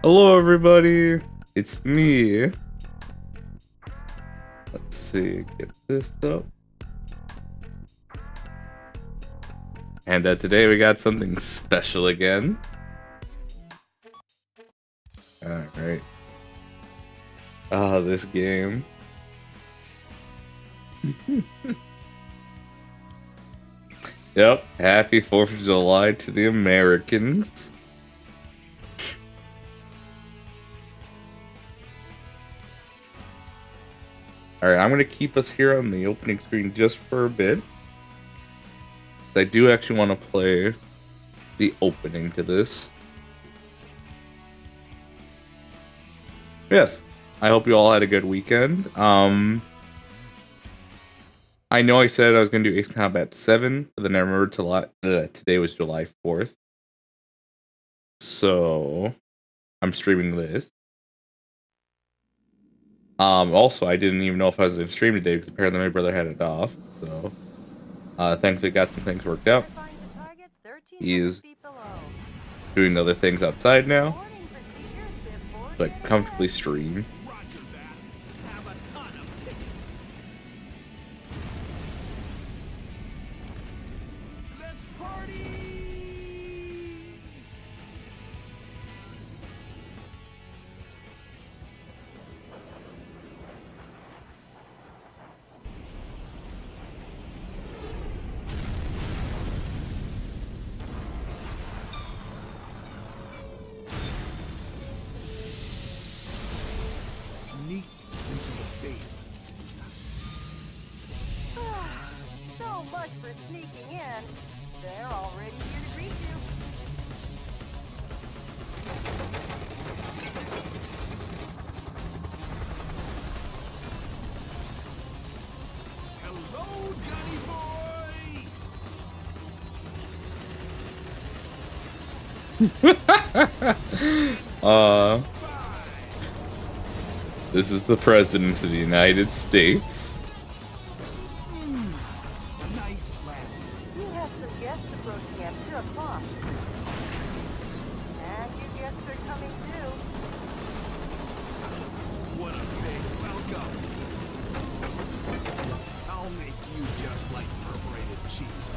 Hello, everybody. It's me. Let's see. Get this up. And today we got something special again. Alright. This game. Yep. Happy 4th of July to the Americans. Alright, I'm going to keep us here on the opening screen just for a bit. I do actually want to play the opening to this. Yes, I hope you all had a good weekend. I know I said I was going to do Ace Combat 7, but then I remembered today was July 4th. So, I'm streaming this. Also, I didn't even know if I was going to stream today because apparently my brother had it off. So, thankfully got some things worked out. He's doing other things outside now, so I can comfortably stream. This is the President of the United States. Nice lad. You have some guests approaching at 2 o'clock. And your guests are coming too. What a big welcome. I'll make you just like perforated cheese.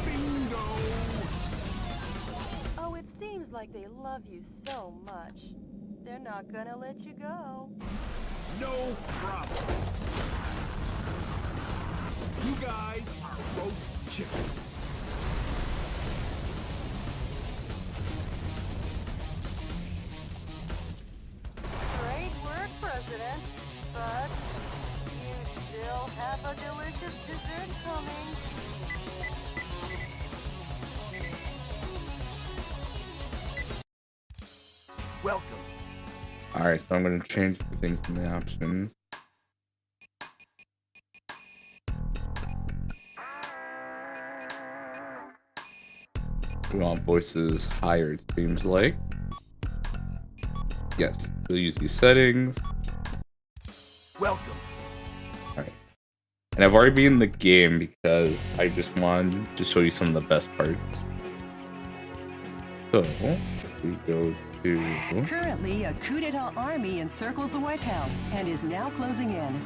Bingo! Oh, it seems like they love you so much. They're not gonna let you go. No problem. You guys are roast chicken. Great work, President. But you still have a delicious dessert coming. Welcome. Alright, so I'm going to change the things in the options. We want voices higher, it seems like. Yes, we'll use these settings. Welcome. Alright. And I've already been in the game because I just wanted to show you some of the best parts. So, if we go to... Currently, a coup d'etat army encircles the White House and is now closing in.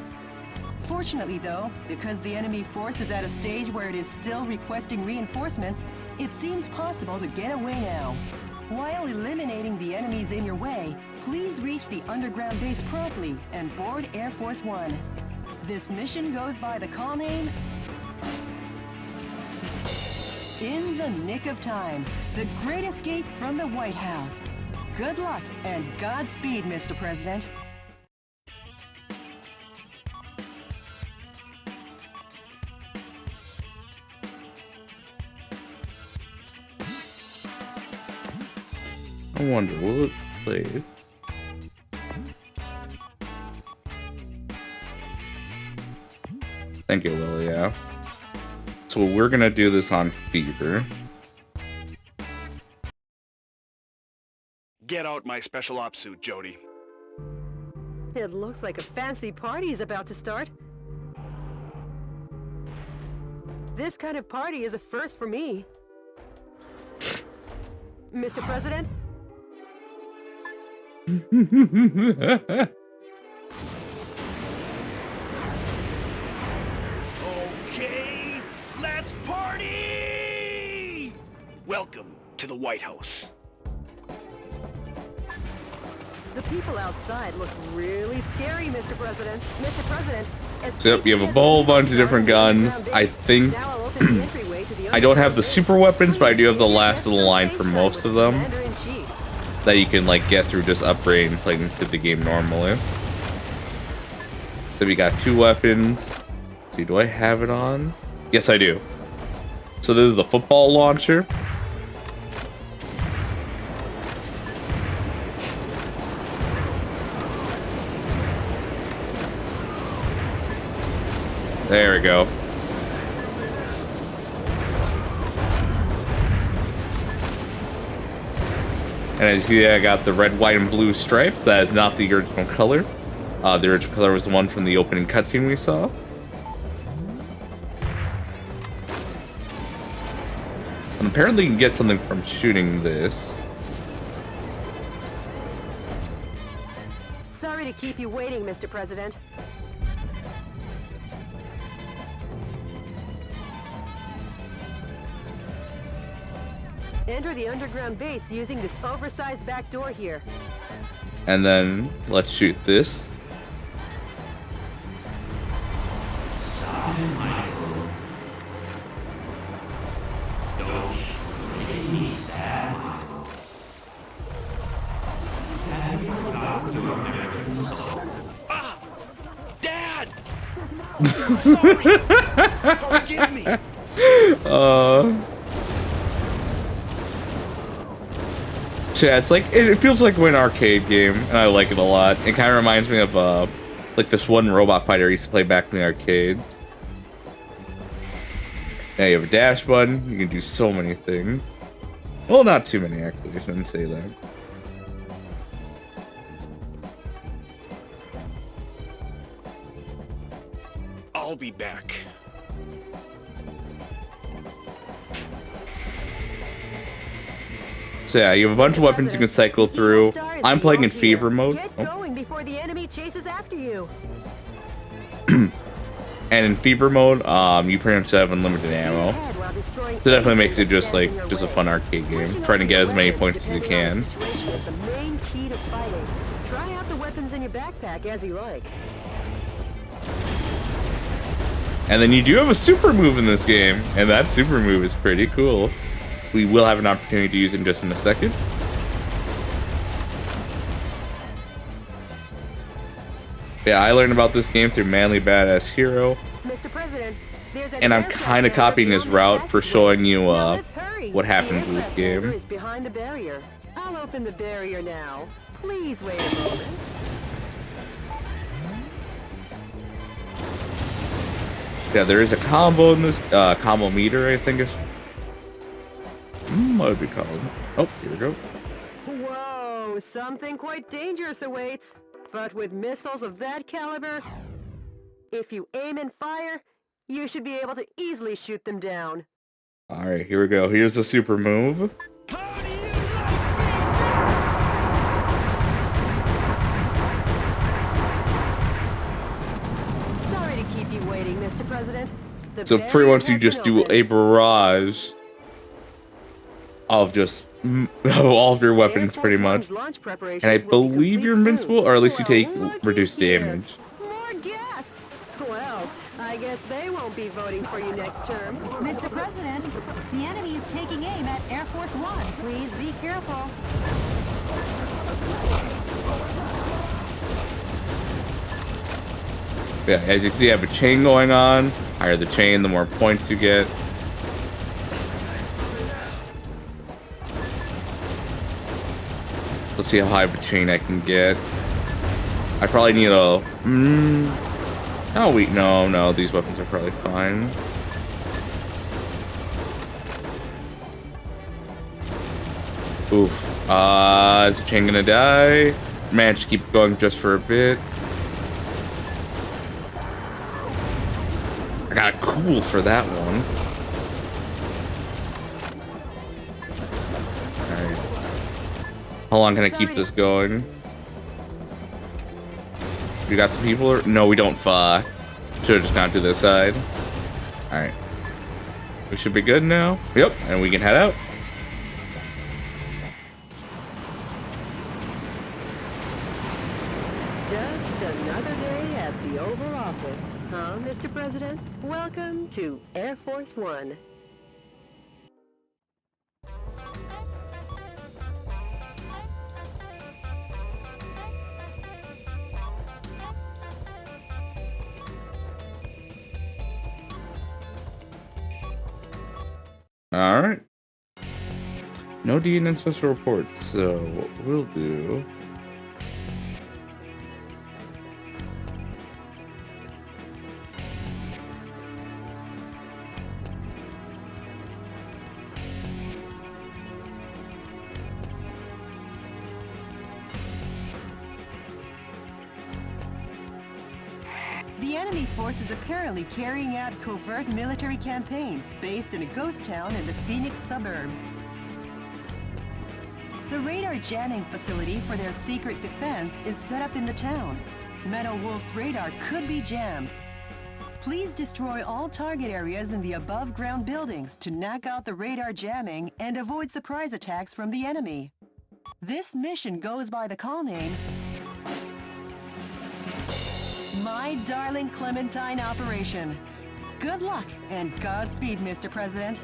Fortunately, though, because the enemy force is at a stage where it is still requesting reinforcements, it seems possible to get away now. While eliminating the enemies in your way, please reach the underground base promptly and board Air Force One. This mission goes by the call name... In the Nick of Time, the Great Escape from the White House. Good luck and Godspeed, Mr. President. I wonder, will it play? Thank you, Lily, yeah. So we're gonna do this on Fever. Get out my special ops suit, Jody. It looks like a fancy party is about to start. This kind of party is a first for me. Mr. President, Okay, let's party! Welcome to the White House. The people outside look really scary, Mr. President. Mr. President. So yep, you have a whole bunch of different guns. I think I don't have the super weapons, but I do have the last of the line for most of them that you can like get through just upgrading and playing through the game normally. So we got 2 weapons. Let's see, do I have it on? Yes, I do. So this is the football launcher. There we go. And as you see, I got the red, white, and blue stripes. That is not the original color. The original color was the one from the opening cutscene we saw. And apparently you can get something from shooting this. Sorry to keep you waiting, Mr. President. Enter the underground base using this oversized back door here. And then let's shoot this. Dad! Sorry! Forgive me! So yeah, it's like it feels like an arcade game, and I like it a lot. It kind of reminds me of like this one robot fighter I used to play back in the arcades. Now you have a dash button. You can do so many things. Well, not too many actually. I shouldn't say that. I'll be back. So yeah, you have a bunch of weapons you can cycle through. I'm playing in fever mode. Get going before the enemy chases after you. And in fever mode, you pretty much have unlimited ammo. So it definitely makes it just like a fun arcade game. Trying to get as many points as you can. The main key to fighting. Try out the weapons in your backpack as you like. And then you do have a super move in this game, and that super move is pretty cool. We will have an opportunity to use it just in a second. Yeah, I learned about this game through Manly Badass Hero. Mr. President, there's And I'm kind of copying his route for showing you what happens in this game. Is behind the barrier. I'll open the barrier now. Please wait a moment. Yeah, there is a combo in this combo meter, I think it's what would be called. Oh, here we go. Whoa, something quite dangerous awaits. But with missiles of that caliber, if you aim and fire, you should be able to easily shoot them down. All right, here we go. Here's the super move. Sorry to keep you waiting, Mr. President. So pretty much you just do a barrage of just all of your weapons, pretty much. And I believe you're invincible, or at least you take reduced damage. More guests. Well, I guess they won't be voting for you next term. Mr. President, the enemy is taking aim at Air Force One. Please be careful. Yeah, as you can see, I have a chain going on. Higher the chain, the more points you get. Let's see how high of a chain I can get. I probably need a... Oh, wait, no, these weapons are probably fine. Oof. Is the chain gonna die? Managed to keep going just for a bit. I got cool for that one. How long can I keep this going? We got some people, or no, we don't. Fuck. Should have just gone to this side. All right. We should be good now. Yep, and we can head out. Just another day at the Oval Office, huh, Mr. President? Welcome to Air Force One. All right. No DNN special reports, so what we'll do... The enemy force is apparently carrying out covert military campaigns based in a ghost town in the Phoenix suburbs. The radar jamming facility for their secret defense is set up in the town. Metal Wolf's radar could be jammed. Please destroy all target areas in the above-ground buildings to knock out the radar jamming and avoid surprise attacks from the enemy. This mission goes by the call name My Darling Clementine Operation. Good luck and Godspeed, Mr. President.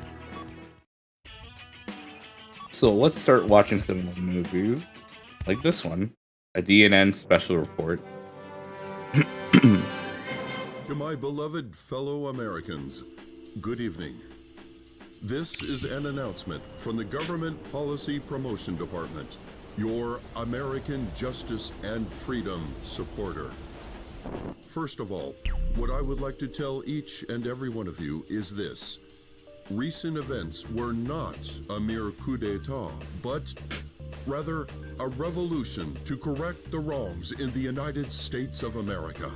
So let's start watching some of the movies, like this one, a DNN special report. To my beloved fellow Americans, good evening. This is an announcement from the Government Policy Promotion Department, your American justice and freedom supporter. First of all, what I would like to tell each and every one of you is this. Recent events were not a mere coup d'etat, but rather a revolution to correct the wrongs in the United States of America.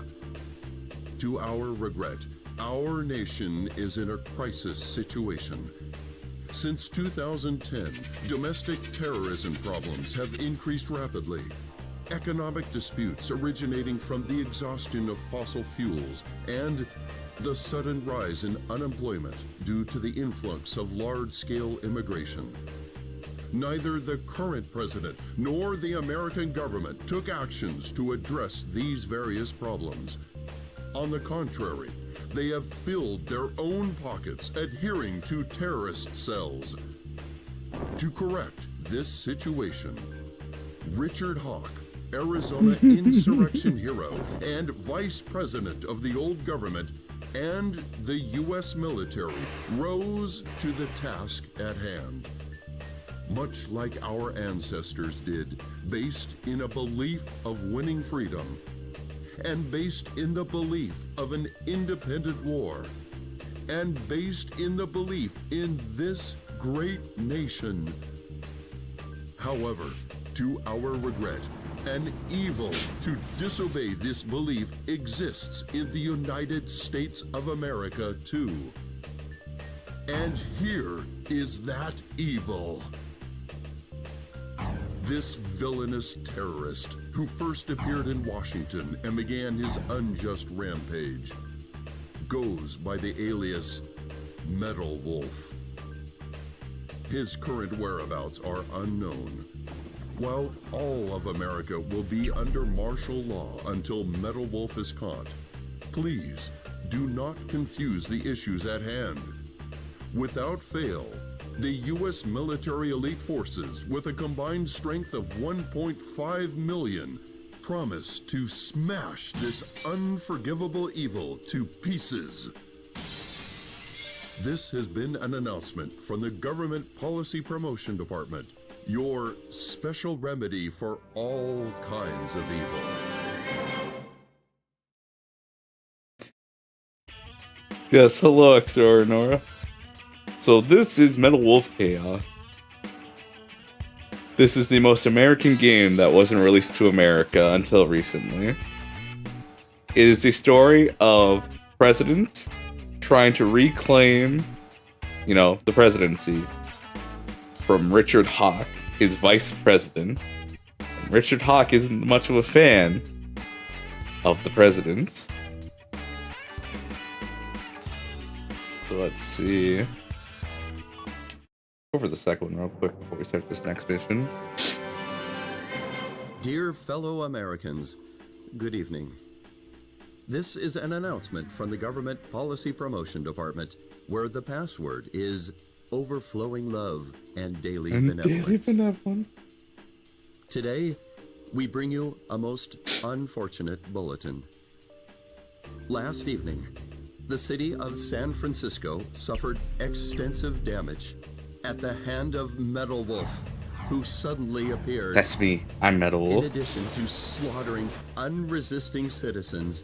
To our regret, our nation is in a crisis situation. Since 2010, domestic terrorism problems have increased rapidly. Economic disputes originating from the exhaustion of fossil fuels and the sudden rise in unemployment due to the influx of large-scale immigration. Neither the current president nor the American government took actions to address these various problems. On the contrary, they have filled their own pockets adhering to terrorist cells. To correct this situation, Richard Hawk, Arizona insurrection hero and vice president of the old government, and the U.S. military rose to the task at hand. Much like our ancestors did, based in a belief of winning freedom, and based in the belief of an independent war, and based in the belief in this great nation. However, to our regret, an evil to disobey this belief exists in the United States of America too. And here is that evil. This villainous terrorist who first appeared in Washington and began his unjust rampage goes by the alias Metal Wolf. His current whereabouts are unknown. While all of America will be under martial law until Metal Wolf is caught, please do not confuse the issues at hand. Without fail, the U.S. military elite forces, with a combined strength of 1.5 million, promise to smash this unforgivable evil to pieces. This has been an announcement from the Government Policy Promotion Department, your special remedy for all kinds of evil. Yes, hello, Extraordinora. So this is Metal Wolf Chaos. This is the most American game that wasn't released to America until recently. It is the story of presidents trying to reclaim, the presidency from Richard Hawk, his vice president. And Richard Hawk isn't much of a fan of the presidents. So let's see. Go for the second one real quick before we start this next mission. Dear fellow Americans, good evening. This is an announcement from the Government Policy Promotion Department, where the password is overflowing love and daily benevolence. Today, we bring you a most unfortunate bulletin. Last evening, the city of San Francisco suffered extensive damage at the hand of Metal Wolf, who suddenly appeared. That's me. I'm Metal Wolf. In addition to slaughtering unresisting citizens,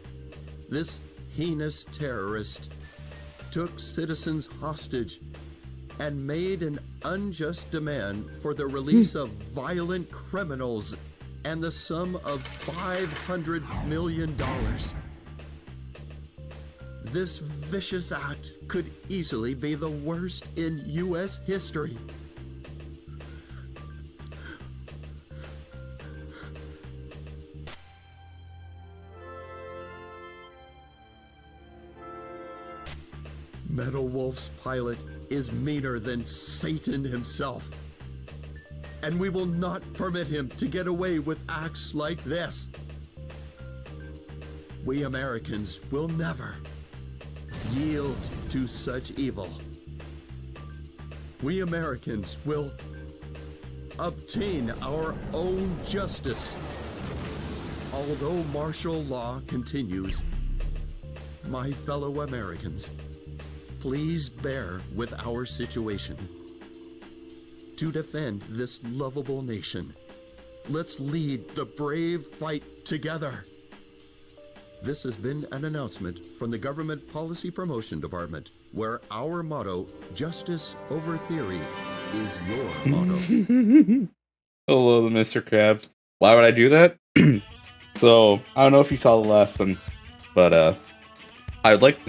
this heinous terrorist took citizens hostage and made an unjust demand for the release of violent criminals and the sum of $500 million. This vicious act could easily be the worst in U.S. history. Metal Wolf's pilot is meaner than Satan himself. And we will not permit him to get away with acts like this. We Americans will never yield to such evil. We Americans will obtain our own justice. Although martial law continues, my fellow Americans, please bear with our situation. To defend this lovable nation, let's lead the brave fight together. This has been an announcement from the Government Policy Promotion Department, where our motto, justice over theory, is your motto. Hello, Mr. Krabs. Why would I do that? So, I don't know if you saw the last one, but I would like...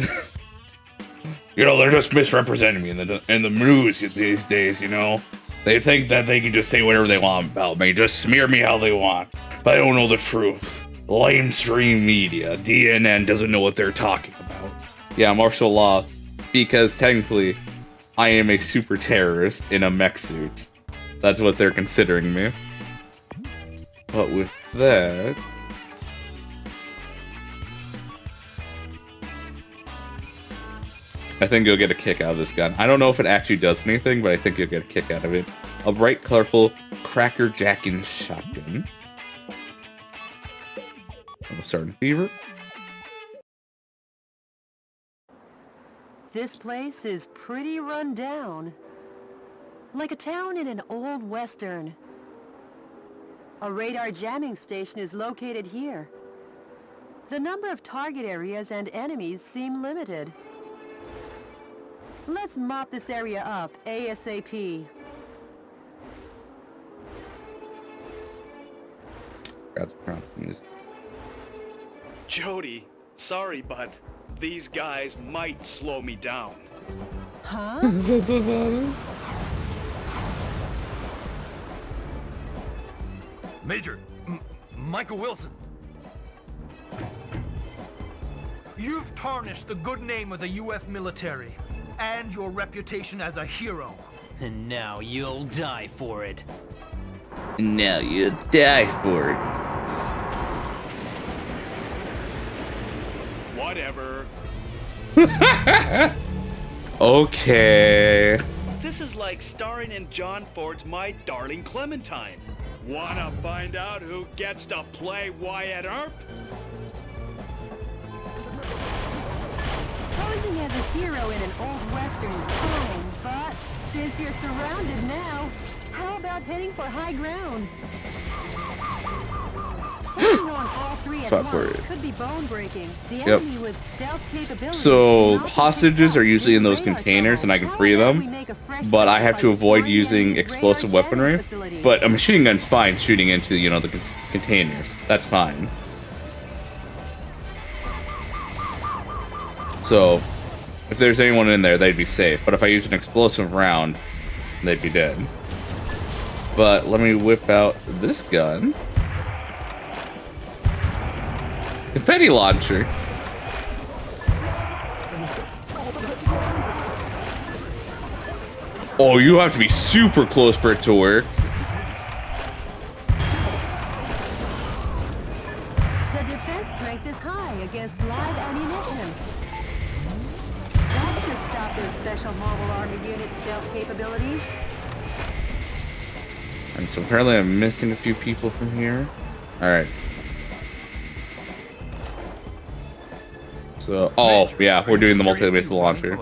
You know, they're just misrepresenting me in the news these days, you know? They think that they can just say whatever they want about me, just smear me how they want. But I don't know the truth. Lamestream media, DNN doesn't know what they're talking about. Yeah, martial law, because technically, I am a super terrorist in a mech suit. That's what they're considering me. But with that... I think you'll get a kick out of this gun. I don't know if it actually does anything, but I think you'll get a kick out of it. A bright, colorful, cracker-jacking shotgun. I'm starting fever. This place is pretty run down. Like a town in an old western. A radar jamming station is located here. The number of target areas and enemies seem limited. Let's mop this area up ASAP. Jody, sorry, but these guys might slow me down. Huh? Is that the bottom? Major, Michael Wilson. You've tarnished the good name of the U.S. military and your reputation as a hero. And now you'll die for it. Now you die for it. Whatever. Okay. This is like starring in John Ford's My Darling Clementine. Wanna find out who gets to play Wyatt Earp? Posing as a hero in an old western is fine, but since you're surrounded now, how about heading for high ground? Taking on all three at once could be bone-breaking. The enemy with stealth capabilities. So hostages are usually in those containers, and I can free them. But I have to avoid using explosive weaponry. But a machine gun's fine shooting into, you know, the containers. That's fine. So if there's anyone in there, they'd be safe. But if I use an explosive round, they'd be dead. But let me whip out this gun. Confetti launcher. Oh, you have to be super close for it to work. The defense strength is high against live ammunition. That should stop their special mobile army unit stealth capabilities. And so apparently I'm missing a few people from here. Alright. So, oh, yeah, we're doing the multi-base launcher.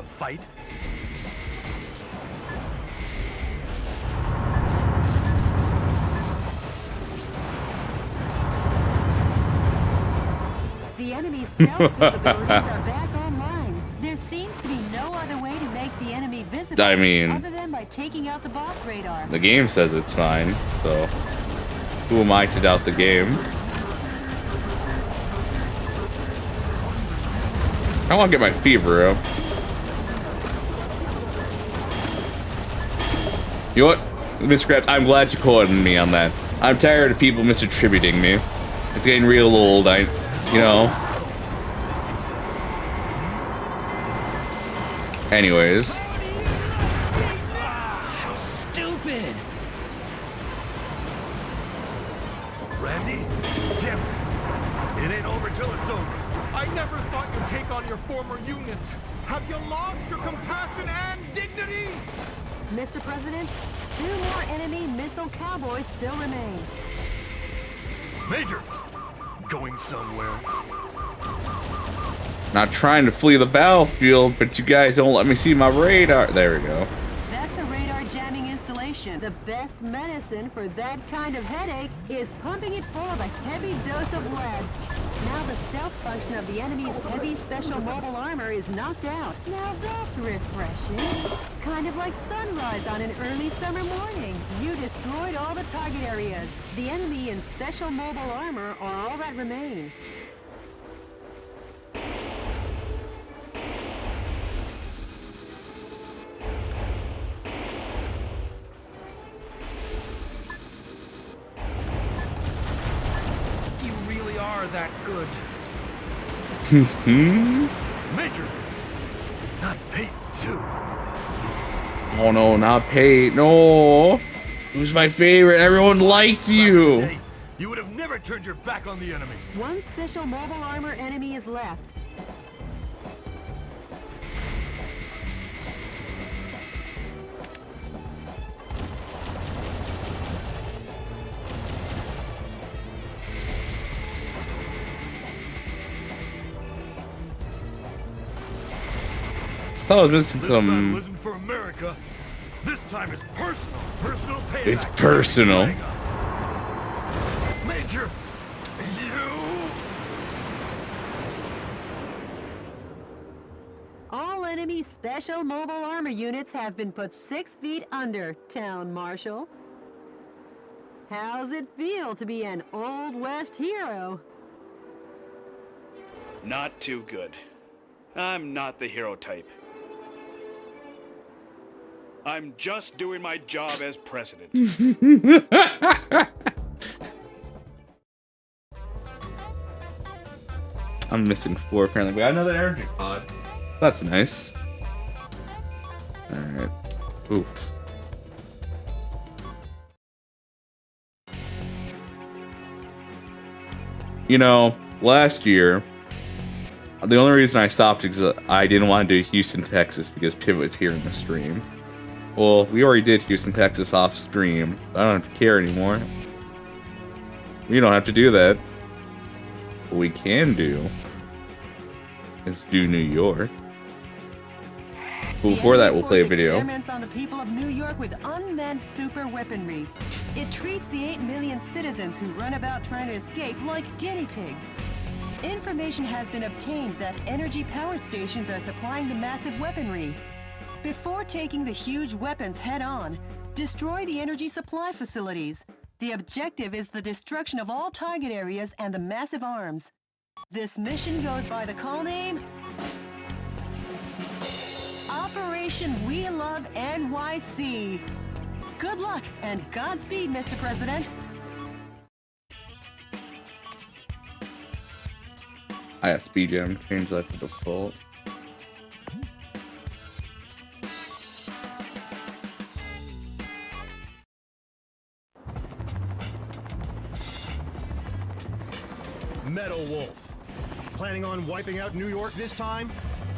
The enemy's stealth capabilities are back online. There seems to be no other way to make the enemy visible I mean, other than by taking out the boss radar. the game says it's fine, so who am I to doubt the game? I want to get my fever up. You know what, Mr. Krabs, I'm glad you quoted me on that. I'm tired of people misattributing me. It's getting real old, you know. Anyways. How stupid! Randy? Tim, it ain't over till it's over. I never thought you'd take on your former unions. Have you lost your compassion and dignity? Mr. President, 2 more enemy missile cowboys still remain. Major, going somewhere. Not trying to flee the battlefield, but you guys don't let me see my radar. There we go. That's a radar jamming installation. The best medicine for that kind of headache is pumping it full of a heavy dose of lead. Now the stealth function of the enemy's heavy special mobile armor is knocked out. Now that's refreshing. Kind of like sunrise on an early summer morning. You destroyed all the target areas. The enemy in special mobile armor are all that remain. You really are that good. Major, not Pete, too. Oh no, not Pate. No. Who's my favorite? Everyone liked you. Hey, you would have never turned your back on the enemy. One special mobile armor enemy is left. I thought I was missing This battle some. isn't for America. This time it's personal. Personal payback. It's personal. Major, you. All enemy special mobile armor units have been put 6 feet under, Town Marshal. How's it feel to be an Old West hero? Not too good. I'm not the hero type. I'm just doing my job as president. I'm missing 4 apparently. We got another energy pod. That's nice. Alright. Ooh. You know, last year, the only reason I stopped is I didn't want to do Houston, Texas because Pivot was here in the stream. Well, we already did Houston, Texas off stream. I don't have to care anymore. We don't have to do that. What we can do is do New York. But before that, we'll play a video. Experiments on the people of New York with unmanned super weaponry. It treats the 8 million citizens who run about trying to escape like guinea pigs. Information has been obtained that energy power stations are supplying the massive weaponry. Before taking the huge weapons head-on, destroy the energy supply facilities. The objective is the destruction of all target areas and the massive arms. This mission goes by the call name Operation We Love NYC. Good luck and Godspeed, Mr. President. yeah, speed jam. Change that to default. Metal Wolf. Planning on wiping out New York this time?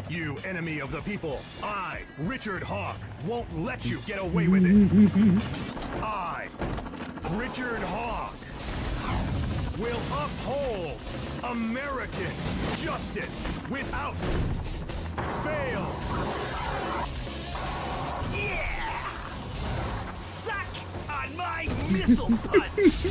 You enemy of the people, I, Richard Hawk, won't let you get away with it. I, Richard Hawk, will uphold American justice without fail. Yeah! Suck on my missile punch!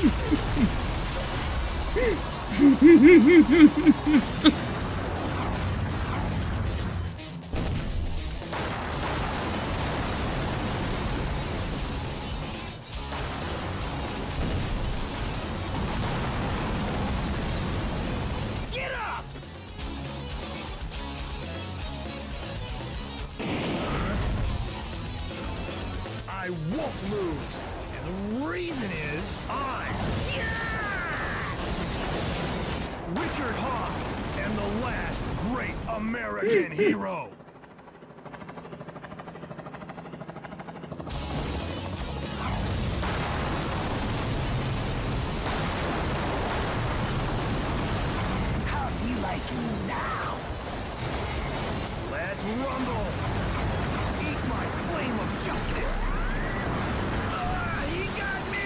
Get up! I won't lose. And the reason is Richard Hawk am the last great American hero. How do you like me now? Let's rumble. Eat my flame of justice. He got me!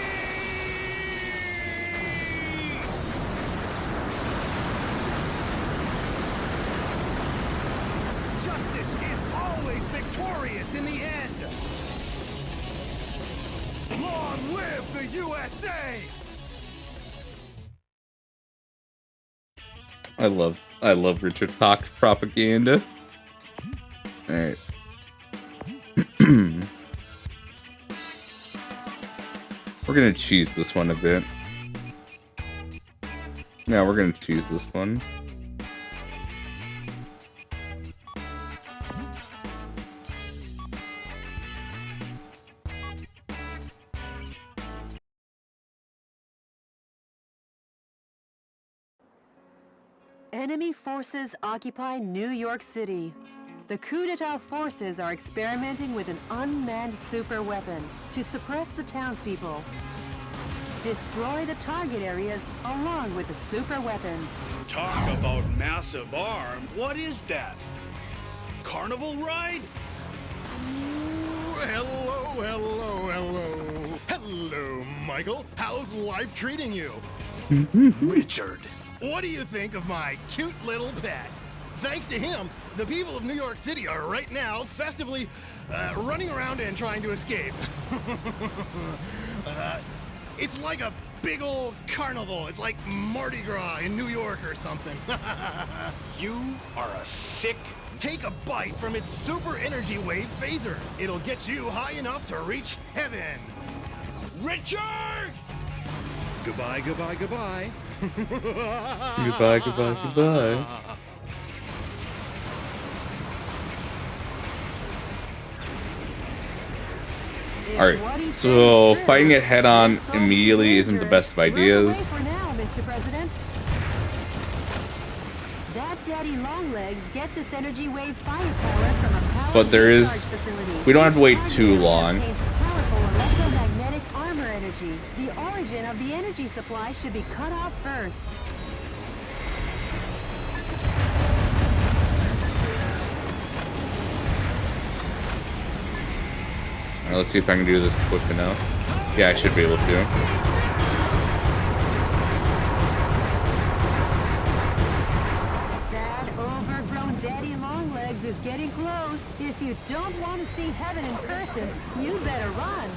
Justice is always victorious in the end. Long live the USA! I love Richard Hawk propaganda. Alright. We're gonna cheese this one a bit. Yeah, we're gonna cheese this one. Enemy forces occupy New York City. The coup d'etat forces are experimenting with an unmanned super weapon to suppress the townspeople. Destroy the target areas along with the super weapons. Talk about massive arm. What is that? Carnival ride? Ooh, hello. Hello, Michael. How's life treating you? Richard. What do you think of my cute little pet? Thanks to him, the people of New York City are right now festively running around and trying to escape. It's like a big old carnival. It's like Mardi Gras in New York or something. You are a sick... Take a bite from its super energy wave phasers. It'll get you high enough to reach heaven. Richard! Goodbye. Goodbye. Alright, so fighting it head on immediately isn't the best of ideas. For now, Mr. President. That Daddy Longlegs gets its energy wave firepower from a power But there is... recharge facility. We don't have to wait too long. Contains powerful electromagnetic armor energy. The origin of the energy supply should be cut off first. Alright, let's see if I can do this quick enough. Yeah, I should be able to. That overgrown Daddy Longlegs is getting close. If you don't want to see heaven in person, you better run.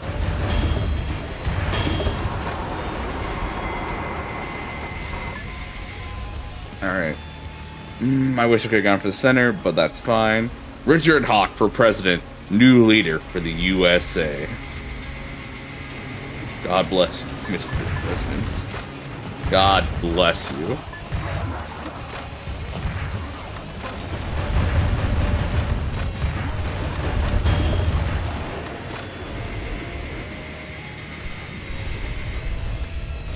Alright. I wish I could have gone for the center, but that's fine. Richard Hawk for president. New leader for the USA. God bless you, Mr. President. God bless you.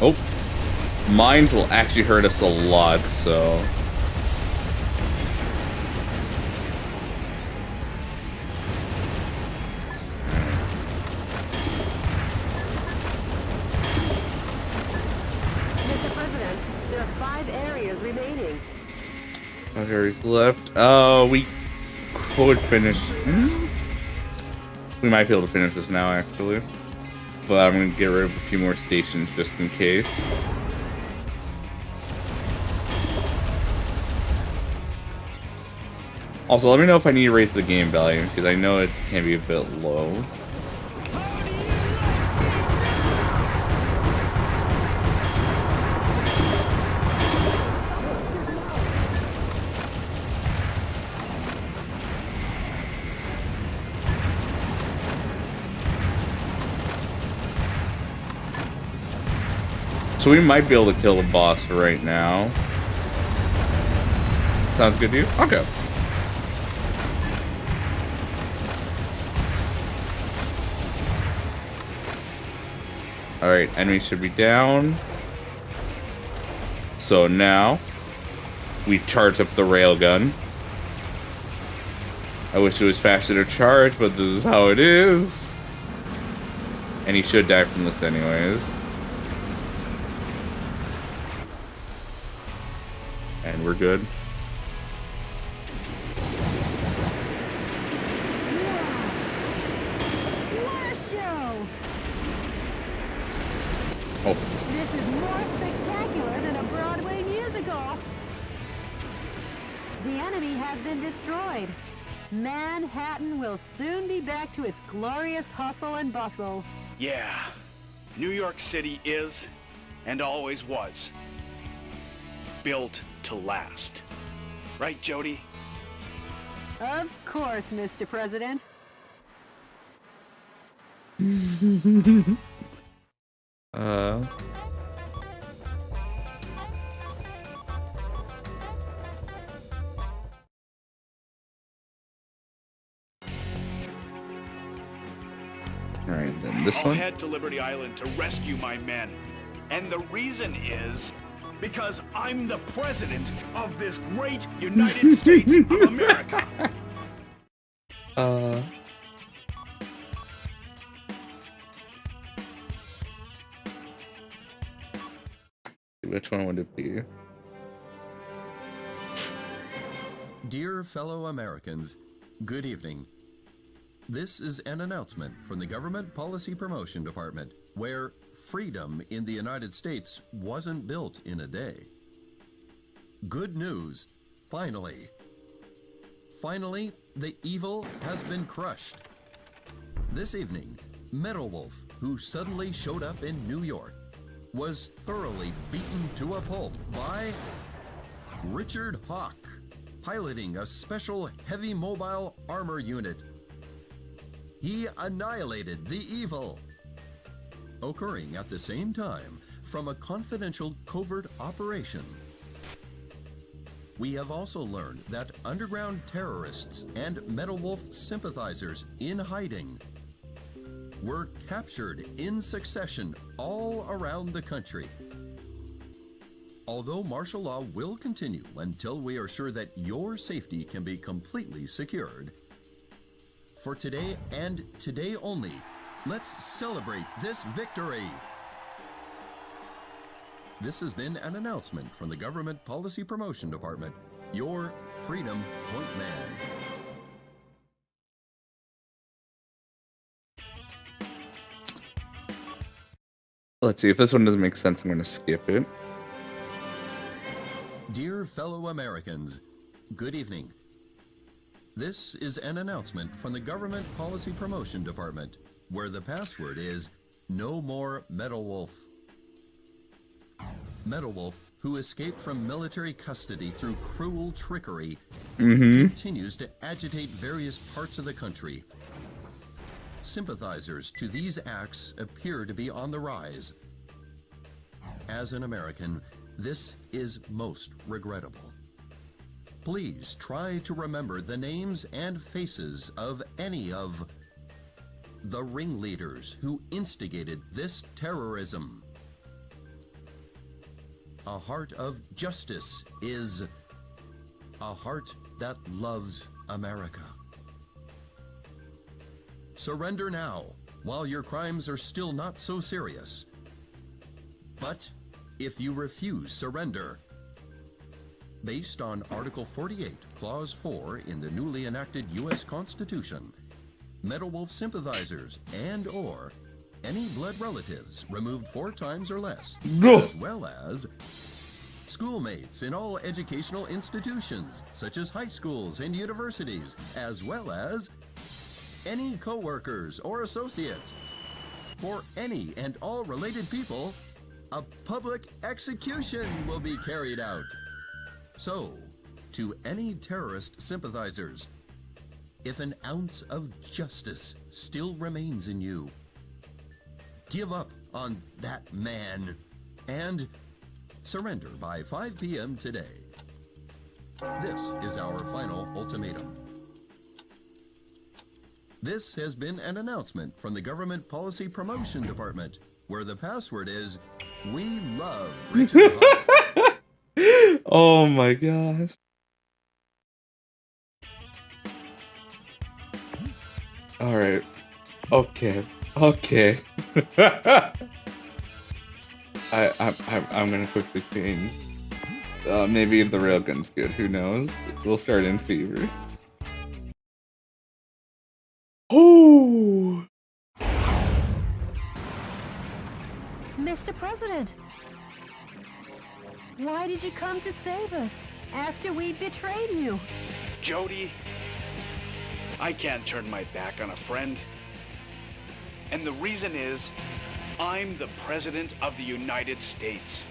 Oh. Mines will actually hurt us a lot, so... 5 areas left. Oh, we could finish. We might be able to finish this now, actually. But I'm going to get rid of a few more stations just in case. Also, let me know if I need to raise the game value, because I know it can be a bit low. So we might be able to kill the boss right now. Sounds good to you? Okay. Alright, enemies should be down. So now, we charge up the railgun. I wish it was faster to charge, but this is how it is. And he should die from this anyways. And we're good. Oh. This is more spectacular than a Broadway musical. The enemy has been destroyed. Manhattan will soon be back to its glorious hustle and bustle. Yeah, New York City is, and always was, built to last. Right, Jody? Of course, Mr. President. Alright, then this I'll one. head to Liberty Island to rescue my men. And the reason is because I'm the president of this great United States of America. Which one would it be? Dear fellow Americans, good evening. This is an announcement from the Government Policy Promotion Department, where freedom in the United States wasn't built in a day. Good news, finally. Finally, the evil has been crushed. This evening, Metal Wolf, who suddenly showed up in New York, was thoroughly beaten to a pulp by Richard Hawk, piloting a special heavy mobile armor unit. He annihilated the evil. Occurring at the same time from a confidential covert operation. We have also learned that underground terrorists and Metal Wolf sympathizers in hiding were captured in succession all around the country. Although martial law will continue until we are sure that your safety can be completely secured, for today and today only, let's celebrate this victory. This has been an announcement from the Government Policy Promotion Department, your Freedom Point Man. Let's see, if this one doesn't make sense, I'm going to skip it. Dear fellow Americans, good evening. This is an announcement from the Government Policy Promotion Department, where the password is No More Metal Wolf. Metal Wolf, who escaped from military custody through cruel trickery, continues to agitate various parts of the country. Sympathizers to these acts appear to be on the rise. As an American, this is most regrettable. Please try to remember the names and faces of any of the ringleaders who instigated this terrorism. A heart of justice is a heart that loves America. Surrender now, while your crimes are still not so serious. But if you refuse surrender, Based on Article 48, Clause 4 in the newly enacted U.S. Constitution, Metal Wolf sympathizers and/or any blood relatives removed 4 times or less, as well as schoolmates in all educational institutions, such as high schools and universities, as well as any co-workers or associates. For any and all related people, a public execution will be carried out. So, to any terrorist sympathizers, if an ounce of justice still remains in you, give up on that man and surrender by 5 p.m. today. This is our final ultimatum. This has been an announcement from the Government Policy Promotion Department, where the password is, "We love Richard Hawk." Oh my gosh. All right. Okay. I'm gonna quickly change. Maybe the railgun's good. Who knows? We'll start in fever. Oh. Mr. President, why did you come to save us after we betrayed you? Jody, I can't turn my back on a friend. And the reason is, I'm the President of the United States.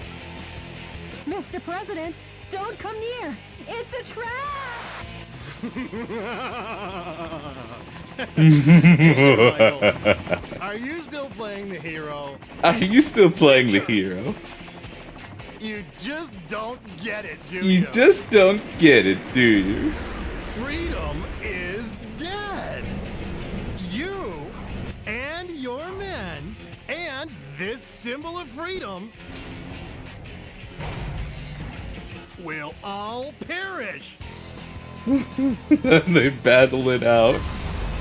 Mr. President, don't come near. It's a trap! Hey, Michael, are you still playing the hero? Are you still playing the hero? You just don't get it, do You just don't get it, do you? Freedom is dead. You and your men and this symbol of freedom will all perish. They battle it out.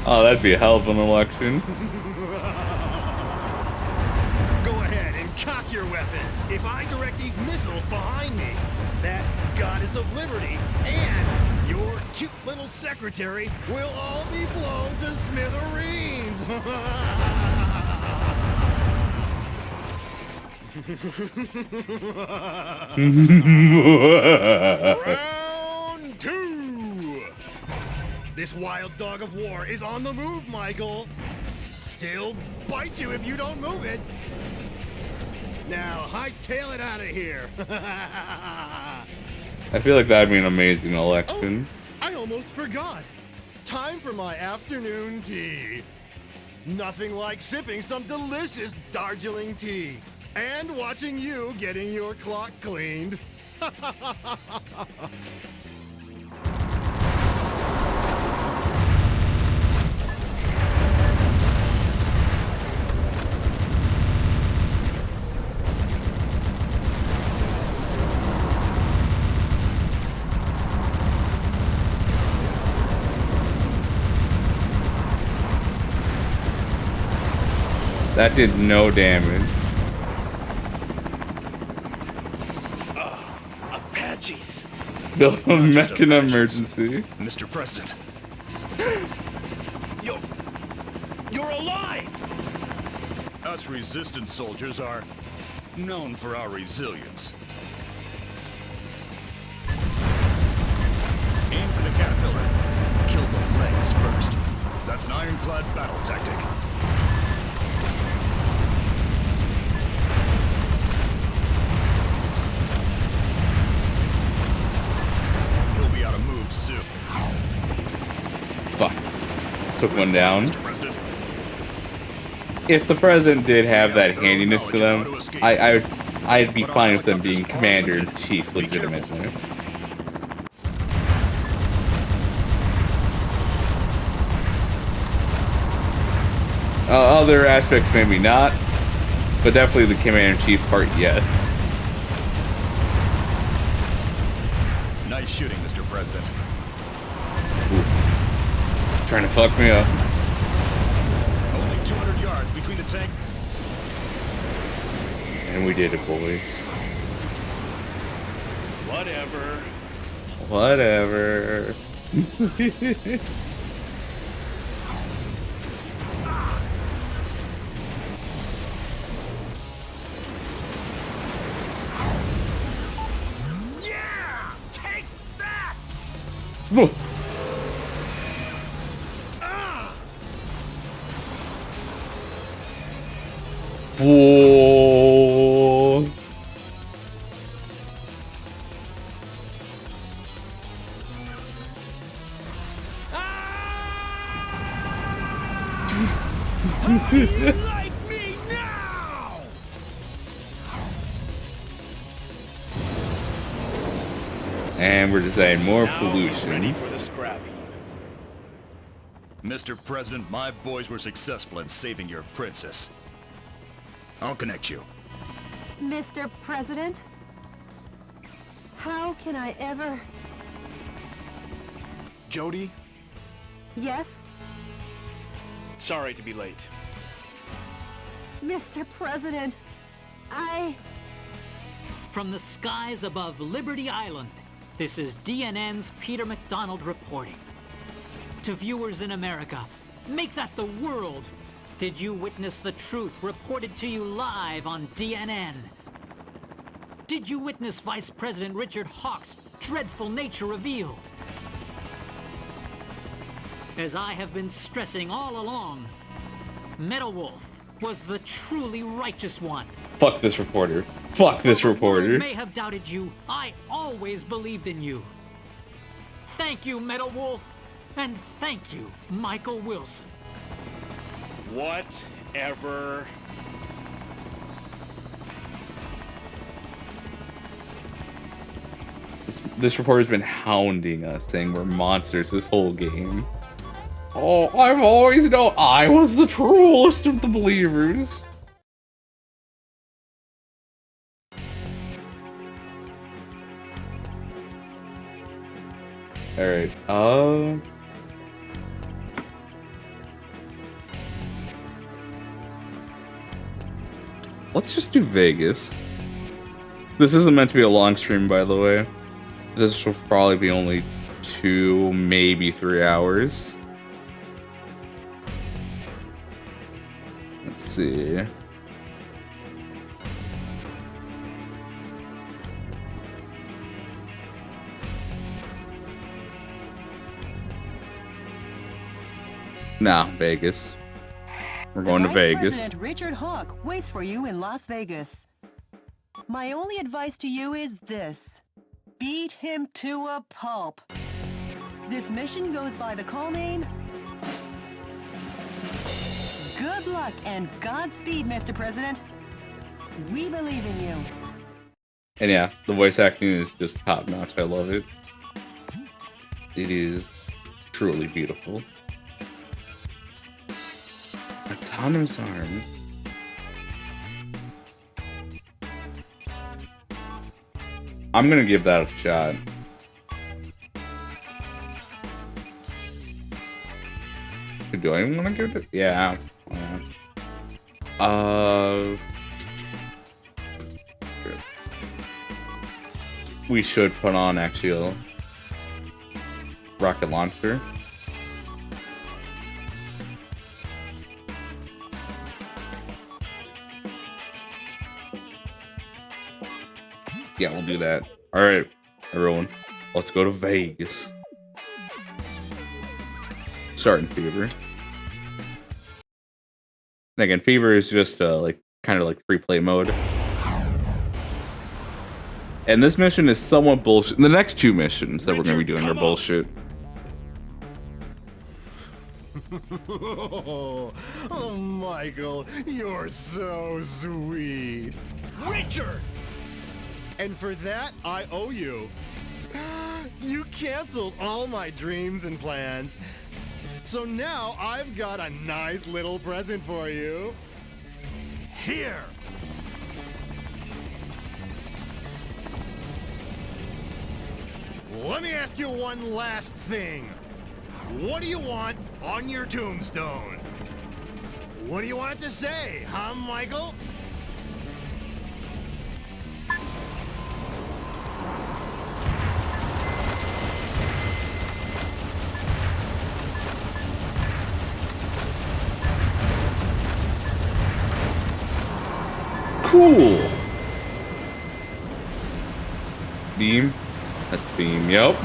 Oh, that'd be a hell of an election. Go ahead and cock your weapons. If I direct these missiles behind me, that goddess of liberty and your cute little secretary will all be blown to smithereens. Round 2. This wild dog of war is on the move, Michael. He'll bite you if you don't move it. Now, hightail it out of here. I feel like that'd be an amazing election. Oh, I almost forgot. Time for my afternoon tea. Nothing like sipping some delicious Darjeeling tea and watching you getting your clock cleaned. That did no damage. Apaches. Build a mech in emergency. Mr. President. You're alive! Us resistance soldiers are known for our resilience. Aim for the caterpillar. Kill the legs first. That's an ironclad battle tactic. He'll be out of moves soon. Fuck. Took one down. Mr. President. If the president did have that handiness to them, I'd be fine with them being commander-in-chief legitimately. Other aspects maybe not, but definitely the commander-in-chief part, yes. Nice shooting, Mr. President. Ooh. Trying to fuck me up. Only 200 yards between the tank. And we did it, boys. Whatever. Whatever. Yeah! Take that! Whoa. Whoa. Like me now! And we're just adding more Now he's ready pollution. for the scrappy. Mr. President, my boys were successful in saving your princess. I'll connect you. Mr. President? How can I ever... Jody, Yes? sorry to be late. Mr. President, From the skies above Liberty Island, this is DNN's Peter McDonald reporting. To viewers in America, make that the world. Did you witness the truth reported to you live on DNN? Did you witness Vice President Richard Hawk's dreadful nature revealed? As I have been stressing all along, Metal Wolf was the truly righteous one. Fuck this reporter. Fuck this Though the world reporter. may have doubted you, I always believed in you. Thank you, Metal Wolf, and thank you, Michael Wilson. Whatever. This reporter's been hounding us, saying we're monsters this whole game. Oh, I've always known I was the truest of the believers. Alright, let's just do Vegas. This isn't meant to be a long stream, by the way. This will probably be only 2, maybe 3 hours. Let's see. Nah, Vegas. We're going to Vice Vegas. President Richard Hawk waits for you in Las Vegas. My only advice to you is this. Beat him to a pulp. This mission goes by the call name... Good luck and Godspeed, Mr. President. We believe in you. And yeah, the voice acting is just top notch. I love it. It is truly beautiful. Autonomous arms. I'm gonna give that a shot. Do I even want to give it? Yeah. We should put on actually a rocket launcher. Yeah, we'll do that. All right, everyone, let's go to Vegas. Starting Fever. And again, Fever is just like kind of like free play mode. And this mission is somewhat bullshit. The next 2 missions that we're gonna be doing are bullshit. Oh, Michael, you're so sweet. Richard! And for that, I owe you. You canceled all my dreams and plans. So now I've got a nice little present for you. Here! Let me ask you one last thing. What do you want on your tombstone? What do you want it to say, huh, Michael? Cool. Beam. That's beam. Yep.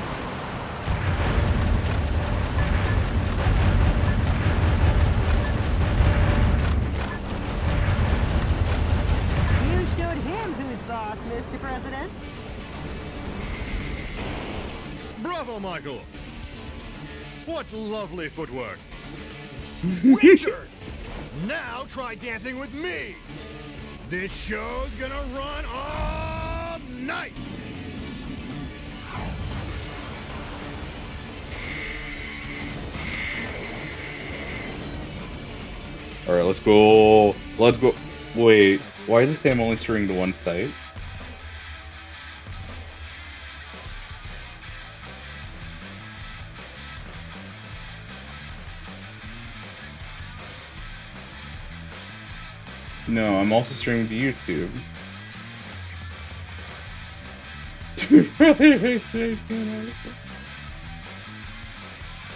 You showed him who's boss, Mr. President. Bravo, Michael! What lovely footwork! Richard! Now try dancing with me! This show's gonna run all night! Alright, let's go. Let's go. Wait, why does it say I'm only streaming to one site? No, I'm also streaming to YouTube.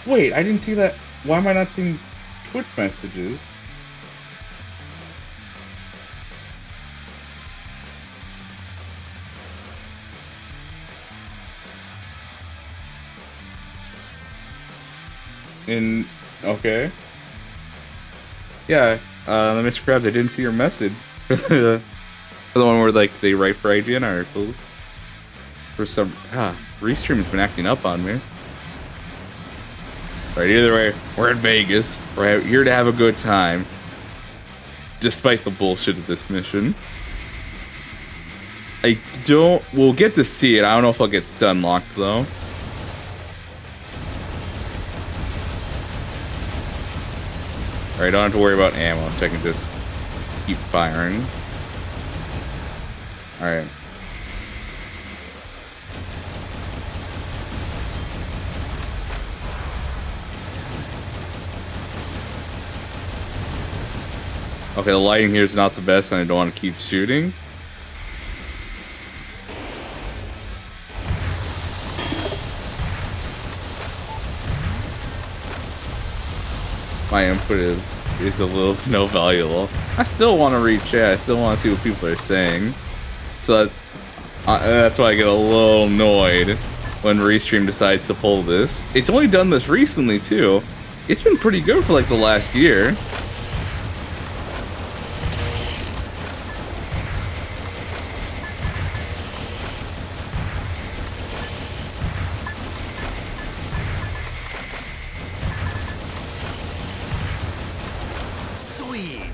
Wait, I didn't see that. Why am I not seeing Twitch messages? Okay. Yeah, Mr. Krabs, I didn't see your message for the one where like they write for IGN articles. For some Restream has been acting up on me. Right, either way, we're in Vegas. We're here to have a good time, despite the bullshit of this mission. We'll get to see it. I don't know if I'll get stun locked though. Alright, don't have to worry about ammo, so I can just keep firing. Alright. Okay, the lighting here is not the best, and I don't want to keep shooting. My input is a little to no value. I still want to read chat. I still want to see what people are saying. So that's why I get a little annoyed when Restream decides to pull this. It's only done this recently too. It's been pretty good for like the last year.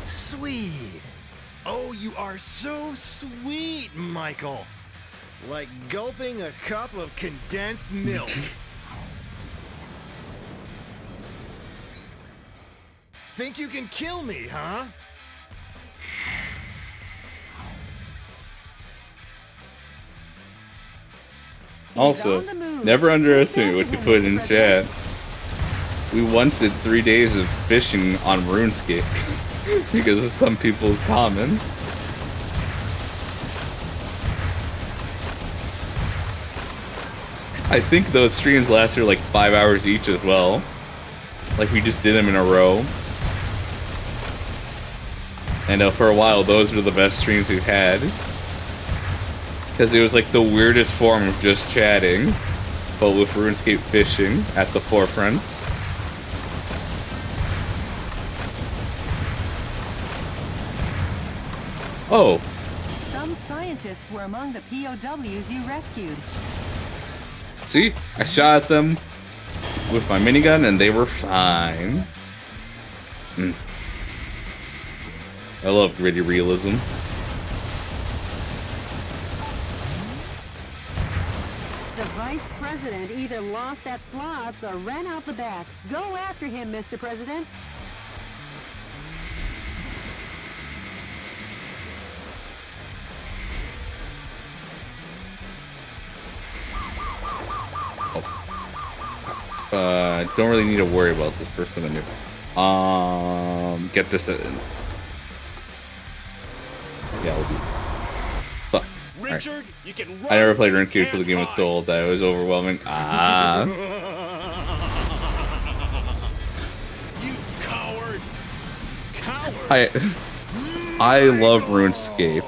Sweet. Oh, you are so sweet, Michael. Like gulping a cup of condensed milk. Think you can kill me, huh? Also, never underestimate what you put in chat. We once did 3 days of fishing on RuneScape because of some people's comments. I think those streams lasted like 5 hours each as well. Like we just did them in a row. And for a while, those were the best streams we've had. Because it was like the weirdest form of just chatting, but with RuneScape fishing at the forefront. Oh. Some scientists were among the POWs you rescued. See? I shot at them with my minigun and they were fine. I love gritty realism. The vice president either lost at slots or ran out the back. Go after him, Mr. President. Don't really need to worry about this person in here. Get this in. Yeah, we'll do. Fuck. Richard, right. you can run, I never played RuneScape until the game was sold. That was overwhelming. You coward! Coward! I love RuneScape.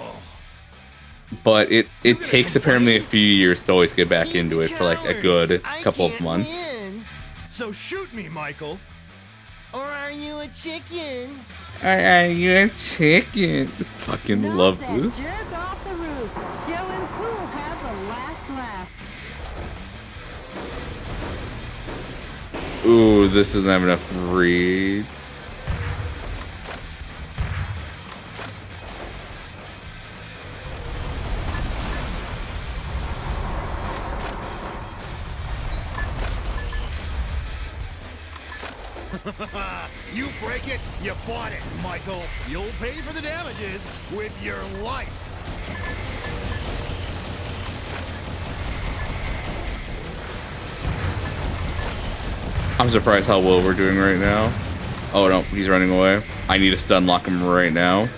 but it takes apparently a few years to always get back into it for like a good couple of months. So shoot me, Michael. Or are you a chicken? Are you a chicken? Fucking love this. Jerk off the roof, showing who'll have the last laugh. Ooh, this doesn't have enough read. You break it, you bought it, Michael. You'll pay for the damages with your life. I'm surprised how well we're doing right now. Oh no, he's running away. I need to stun lock him right now.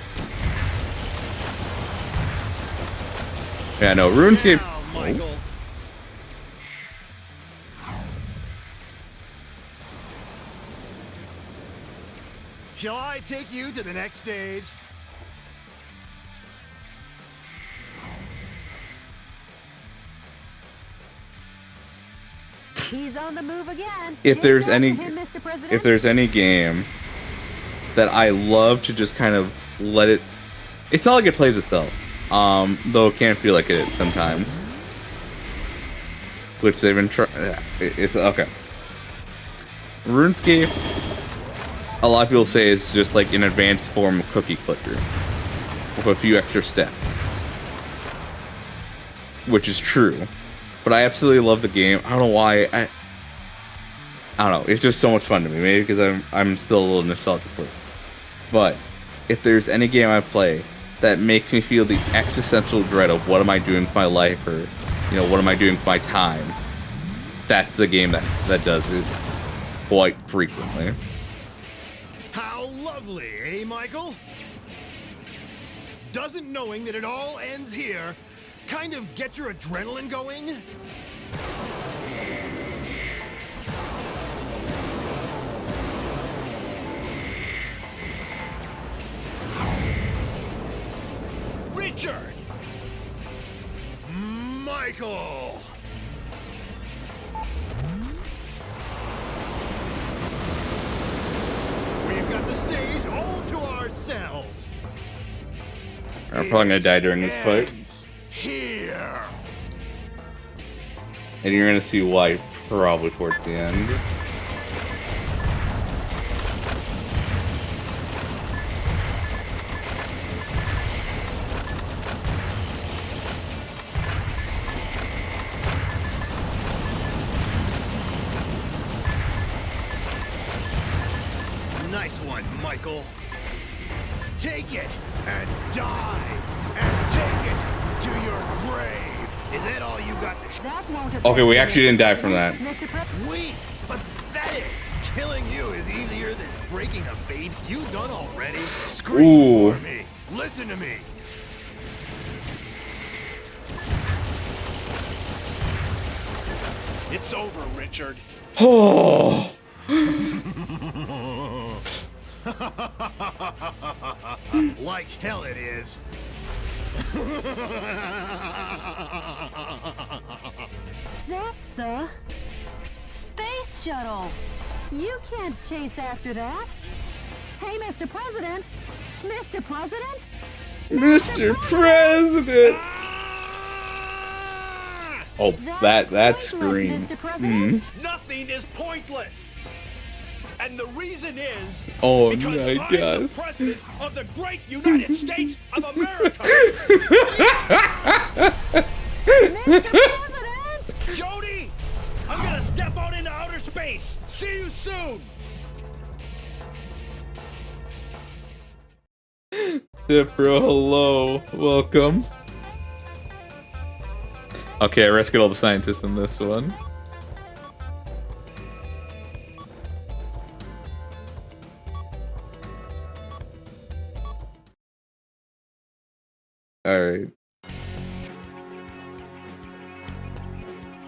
Yeah, no, RuneScape. Now, Michael. Shall I take you to the next stage? He's on the move again. If there's Chase any, after him, Mr. President. if there's any game that I love to just kind of let it, it's not like it plays itself. Though it can feel like it sometimes. Which they've been trying. It's okay. RuneScape, a lot of people say is just like an advanced form of cookie clicker with a few extra steps, which is true. But I absolutely love the game. I don't know why. I don't know. It's just so much fun to me. Maybe because I'm still a little nostalgic for it. But if there's any game I play that makes me feel the existential dread of what am I doing with my life, or what am I doing with my time, that's the game that does it quite frequently. How lovely, eh, Michael? Doesn't knowing that it all ends here kind of get your adrenaline going? Richard! Michael! We've got the stage all to ourselves. I'm probably gonna die during this fight. Here. And you're gonna see why probably towards the end. Nice one, Michael. Take it and die and take it to your grave. Is that all you got to That won't Okay, we actually didn't die from that. Mr. President. Weak, pathetic. Killing you is easier than breaking a baby. You done already? Scream Ooh. for me. Listen to me. It's over, Richard. Oh. Like hell it is. That's the space shuttle. You can't chase after that. Hey, Mr. President. Mr. President? Mr. President! Oh, that pointless, scream. Mr. President. Nothing is pointless. And the reason is Oh because my I'm the God. president of the great United States of America. Mr. President! Jody, I'm gonna step out into outer space. See you soon. Bro, hello. Welcome. Okay, I rescued all the scientists in this one. Alright.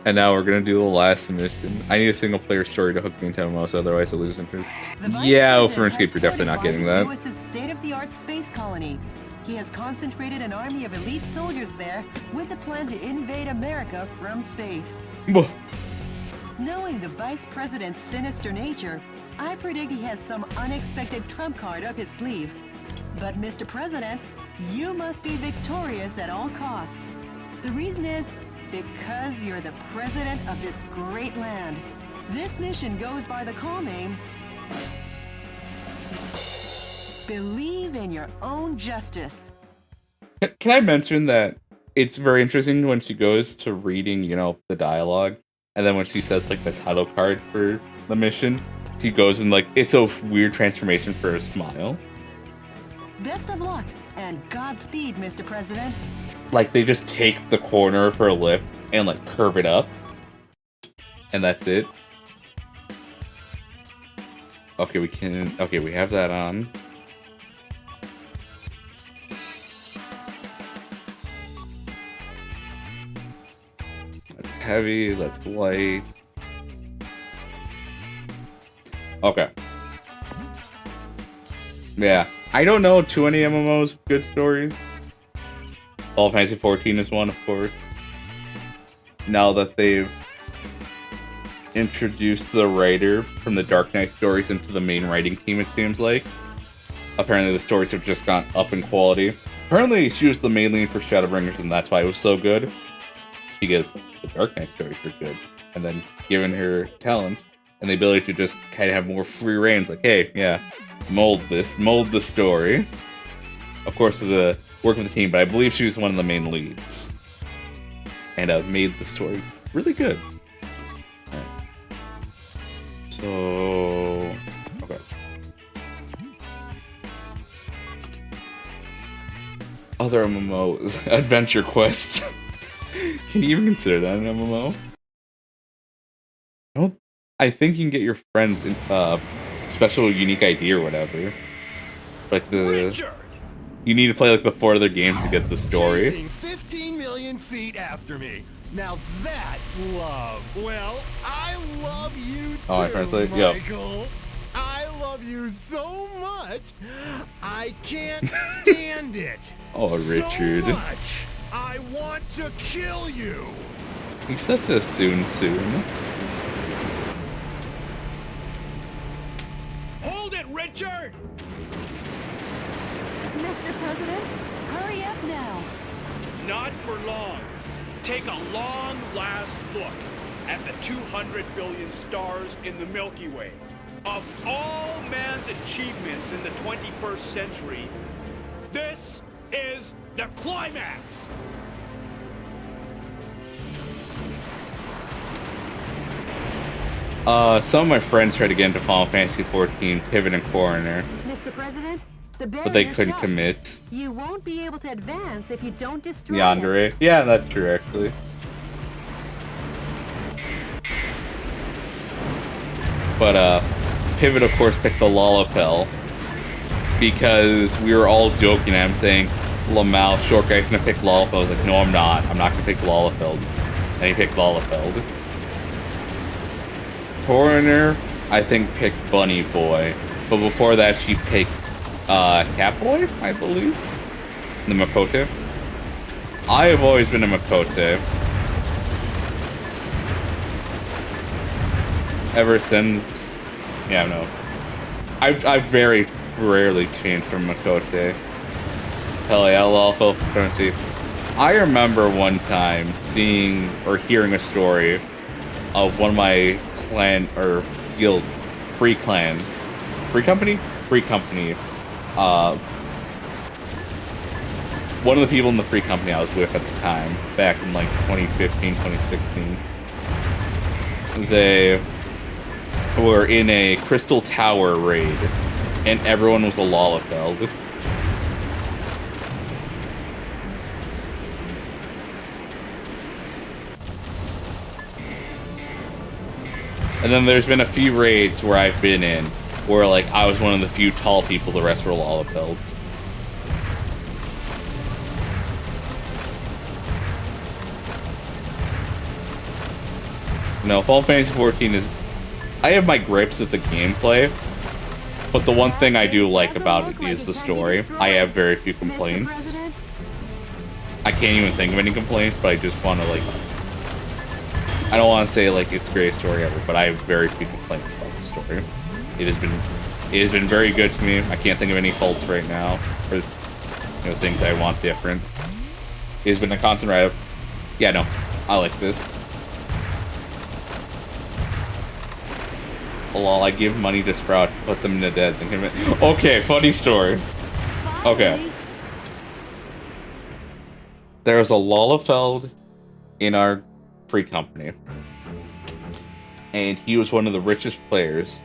And now we're gonna do the last mission. I need a single player story to hook me into MMOs, otherwise I lose interest. The Vice Yeah, President for RuneScape, you're definitely not getting that. has state-of-the-art space colony. He has concentrated an army of elite soldiers there with the plan to invade America from space. Knowing the Vice President's sinister nature, I predict he has some unexpected trump card up his sleeve. But Mr. President, you must be victorious at all costs. The reason is because you're the president of this great land. This mission goes by the call name, Believe in Your Own Justice. Can I mention that it's very interesting when she goes to reading, you know, the dialogue, and then when she says, like, the title card for the mission, she goes and, like, it's a weird transformation for a smile. Best of luck, and Godspeed, Mr. President. Like, they just take the corner of her lip and, like, curve it up. And that's it. Okay, we have that on. That's heavy, that's light. Okay. Yeah. I don't know too many MMOs with good stories. Final Fantasy 14 is one, of course. Now that they've introduced the writer from the Dark Knight stories into the main writing team, it seems like. Apparently the stories have just gone up in quality. Apparently she was the main lead for Shadowbringers, and that's why it was so good. Because the Dark Knight stories are good. And then given her talent and the ability to just kind of have more free reigns, like, hey, yeah, mold the story. Of course, the work with the team, but I believe she was one of the main leads. And made the story really good. Alright. So... okay. Other MMOs. Adventure Quest. Can you even consider that an MMO? I think you can get your friends in special unique ID or whatever. Like the... Richard! You need to play like the 4 other games to get the story. Chasing 15 million feet after me. Now that's love. Well, I love you too, I translate? Michael. Yep. I love you so much, I can't stand it. Oh, Richard. So much, I want to kill you. He's such a soon. Hold it, Richard! Mr. President, hurry up now. Not for long. Take a long last look at the 200 billion stars in the Milky Way. Of all man's achievements in the 21st century, this is the climax! Some of my friends tried to get into Final Fantasy 14, Pivot and Coroner, Mr. President, the but they barrier's couldn't shut. commit. You won't be able to advance if you don't destroy it. Yandere. Yeah, that's true, actually. But, Pivot, of course, picked the Lalapel because we were all joking at him saying, Lamau, short guy's gonna pick Lalafeld. I was like, no, I'm not. I'm not gonna pick Lalafeld. And he picked Lalafeld. Coroner, I think, picked Bunny Boy. But before that, she picked, Catboy, I believe? The Makote. I have always been a Makote. Ever since... yeah, no. I've very rarely changed from Makote. Hell yeah, Lalafeld currency. I remember one time seeing or hearing a story of one of my clan or guild free company one of the people in the free company I was with at the time, back in like 2015 2016, they were in a Crystal Tower raid and everyone was a Lalafeld. And then there's been a few raids where I've been in where, like, I was one of the few tall people, the rest were Lalafelds. No, Final Fantasy 14 is... I have my gripes with the gameplay, But the one thing I do like about it is the story. I have very few complaints. I can't even think of any complaints, but I just want to, like... I don't want to say, like, it's the greatest story ever, but I have very few complaints about the story. It has been very good to me. I can't think of any faults right now, or, you know, things I want different. It has been a constant ride of, yeah, no, I like this. Lol, I give money to Sprout to put them in the dead. Okay, funny story. Okay. There was a Lalafeld in our free company. And he was one of the richest players.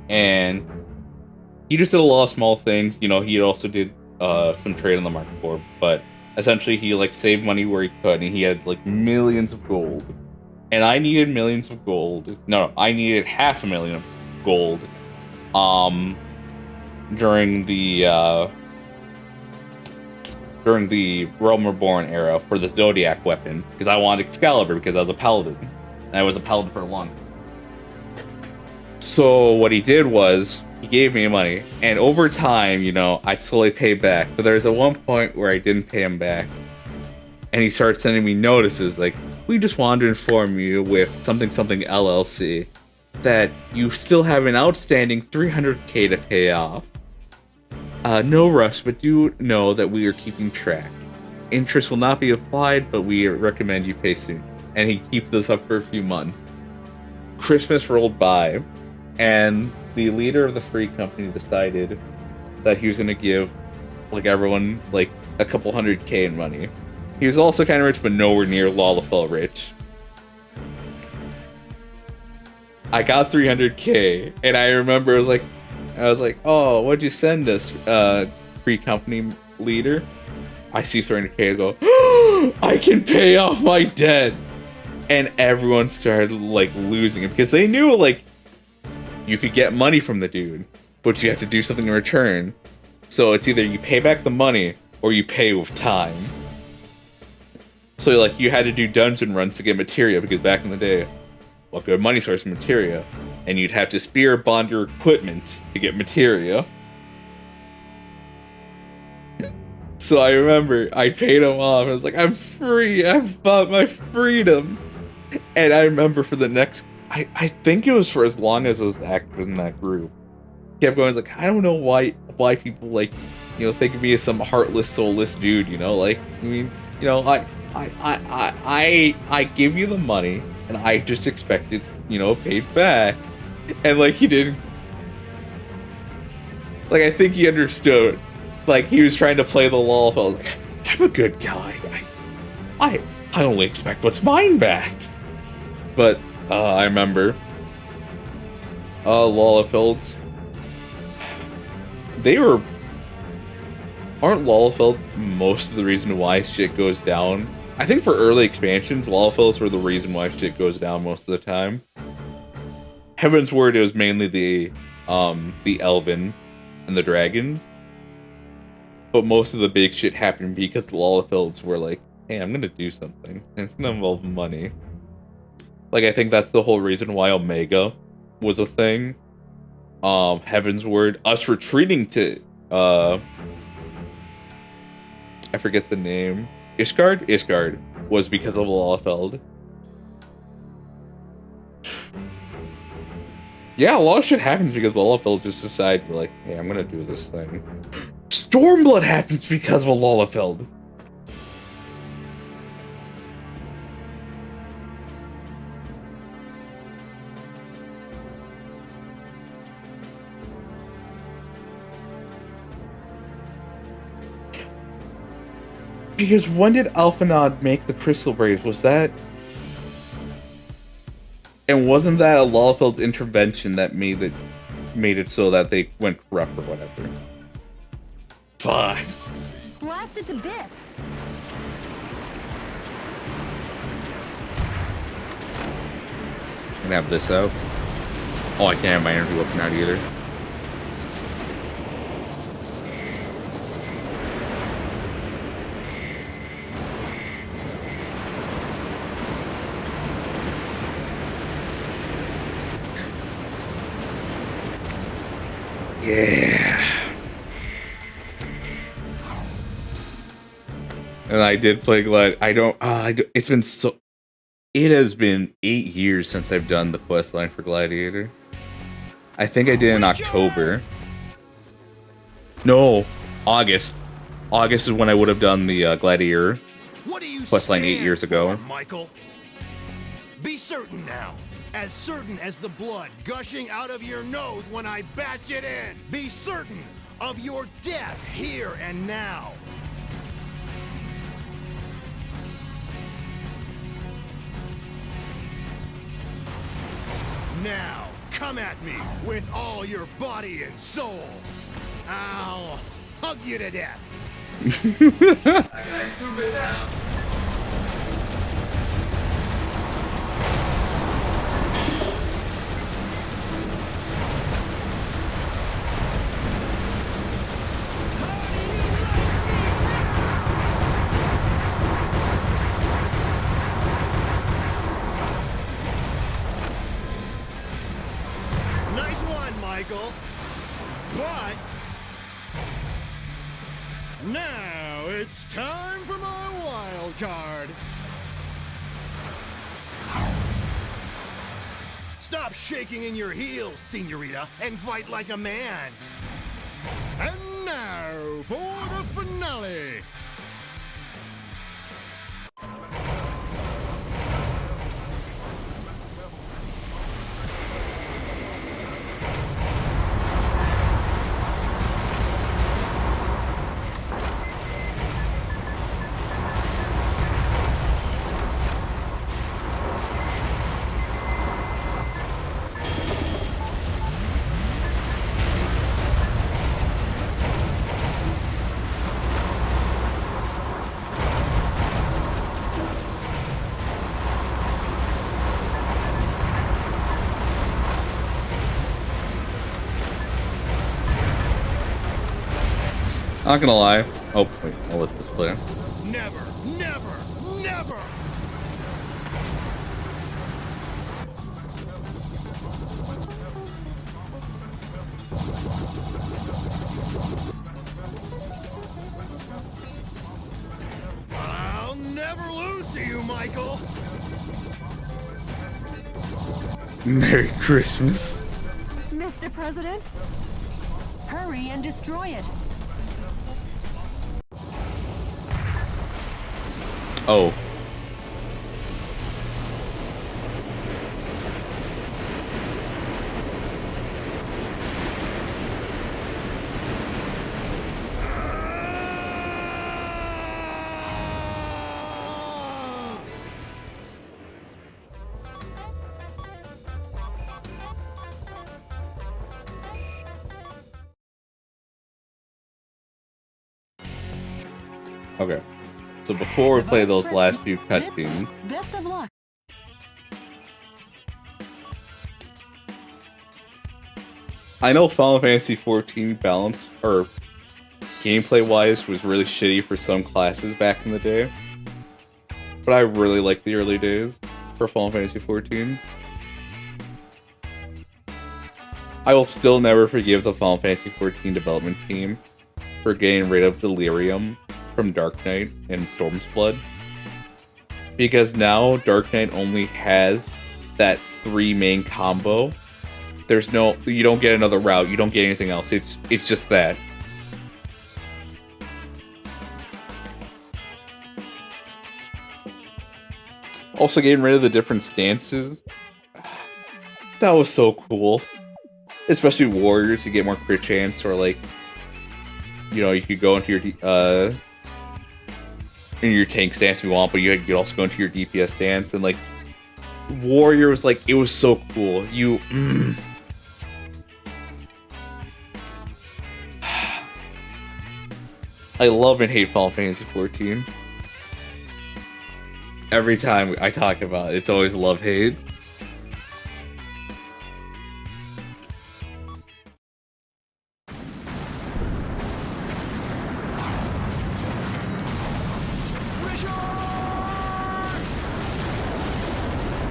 And he just did a lot of small things. You know, he also did some trade on the market board. But essentially, he, like, saved money where he could. And he had, like, millions of gold. And I needed millions of gold. No, I needed 500,000 of gold. During the Realm Reborn era for the Zodiac weapon, because I wanted Excalibur because I was a paladin, and I was a paladin for a long time. So what he did was he gave me money, and over time, you know, I slowly paid back. But there's at one point where I didn't pay him back, and he started sending me notices like, "We just wanted to inform you with something LLC that you still have an outstanding 300k to pay off. No rush, but do know that we are keeping track. Interest will not be applied, but we recommend you pay soon." And he keeps this up for a few months. Christmas rolled by, and the leader of the free company decided that he was going to give, like, everyone, like, a couple 100k in money. He was also kind of rich, but nowhere near Lalafell rich. I got 300k, and I remember I was like, "Oh, what'd you send us, free company leader?" I see 300k, I go, "Oh, I can pay off my debt!" And everyone started, like, losing it, because they knew, like, you could get money from the dude, but you have to do something in return. So it's either you pay back the money, or you pay with time. So, like, you had to do dungeon runs to get materia, because back in the day, well, good money source materia, and you'd have to spear bond your equipment to get materia. So I remember I paid him off. I was like, "I'm free. I've bought my freedom." And I remember for the next, I think it was for as long as I was active in that group, kept going, like, I don't know why people, like, you know, think of me as some heartless, soulless dude, you know, like, I mean, you know, I give you the money, and I just expected, you know, paid back. And, like, he didn't, like, I think he understood, like, he was trying to play the lull. I was like, I'm a good guy. I only expect what's mine back. But, I remember, Lalafelds, aren't Lalafelds most of the reason why shit goes down? I think for early expansions, Lalafelds were the reason why shit goes down most of the time. Heaven's Word, it was mainly the Elven and the Dragons. But most of the big shit happened because the Lalafelds were like, "Hey, I'm gonna do something, and it's gonna involve money." Like, I think that's the whole reason why Omega was a thing. Heaven's Word, us retreating to, I forget the name. Ishgard? Ishgard was because of Lalafeld. Yeah, a lot of shit happens because Lalafeld just decided, like, "Hey, I'm gonna do this thing." Stormblood happens because of Lalafeld. Because when did Alphanod make the Crystal Braves? Was that... And wasn't that a Lalafeld intervention that made it so that they went corrupt or whatever? Fuck. Blast it to bits. Can I have this out? Oh, I can't have my energy weapon out either. Yeah. And I did play Glad. It's been so. It has been 8 years since I've done the quest line for Gladiator. I think I did in October. No, August. August is when I would have done the Gladiator quest line 8 years ago. Michael, be certain now. As certain as the blood gushing out of your nose when I bash it in. Be certain of your death here and now. Now, come at me with all your body and soul. I'll hug you to death. Nice one, Michael. But now it's time for my wild card. Stop shaking in your heels, senorita, and fight like a man. And now for the finale. Not gonna lie. Oh, wait, I'll let this play. Never, never, never! I'll never lose to you, Michael! Merry Christmas. Mr. President, hurry and destroy it. Oh. Okay. So before we play those last few cutscenes, Best of luck. I know Final Fantasy XIV balance or gameplay wise was really shitty for some classes back in the day, but I really like the early days for Final Fantasy XIV. I will still never forgive the Final Fantasy XIV development team for getting rid of Delirium from Dark Knight and Storm's Blood, because now Dark Knight only has that 3 main combo. There's no, you don't get another route, you don't get anything else. It's just that. Also, getting rid of the different stances, that was so cool. Especially warriors, you get more crit chance, or like, you know, you could go into your in your tank stance if you want, but you could also go into your DPS stance, and like warrior was like, it was so cool. I love and hate Final Fantasy XIV. Every time I talk about it, it's always love-hate.